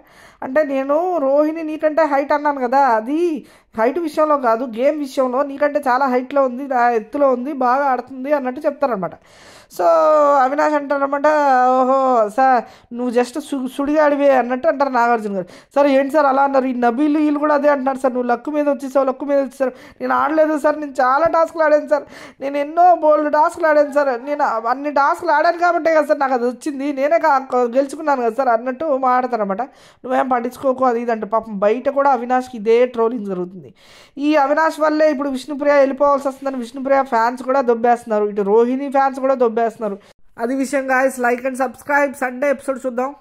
అంటే నేను రోహిణి నీకంటే హైట్ అన్నాను కదా, అది హైట్ విషయంలో కాదు, గేమ్ విషయంలో నీకంటే చాలా హైట్లో ఉంది, ఎత్తులో ఉంది, బాగా ఆడుతుంది అన్నట్టు చెప్తారనమాట. సో అవినాష్ అంటారనమాట, ఓహో సార్ నువ్వు జస్ట్ సుడిగాడివే అన్నట్టు అంటారు నాగార్జున గారు. సార్ ఏంటి సార్ అలా అన్నారు, ఈ నబీలు వీళ్ళు కూడా అదే అంటున్నారు సార్, నువ్వు లక్కు మీద వచ్చేసావు. నేను ఆడలేదు సార్, నేను చాలా టాస్క్లు ఆడాను సార్, నేను ఎన్నో బోల్డ్ టాస్క్లు ఆడాను సార్, నేను అన్ని టాస్క్లు ఆడాను కాబట్టే కదా సార్ నాకు అది వచ్చింది, నేనే గెలుచుకున్నాను కదా సార్ అన్నట్టు మాట్లాడతారనమాట. నువ్వేం పట్టించుకోకు అది ఇదంటే. పాపం బయట కూడా అవినాష్కి ఇదే ట్రోలింగ్ జరుగుతుంది. ఈ అవినాష్ వల్లే ఇప్పుడు విష్ణుప్రియ వెళ్ళిపోవాల్సి వస్తుందని విష్ణుప్రియ ఫ్యాన్స్ కూడా దొబ్బేస్తున్నారు, ఇటు రోహిణి ఫ్యాన్స్ కూడా దొబ్బేస్తున్నారు. అది విషయం guys, like and subscribe. Sunday episode చూద్దాం.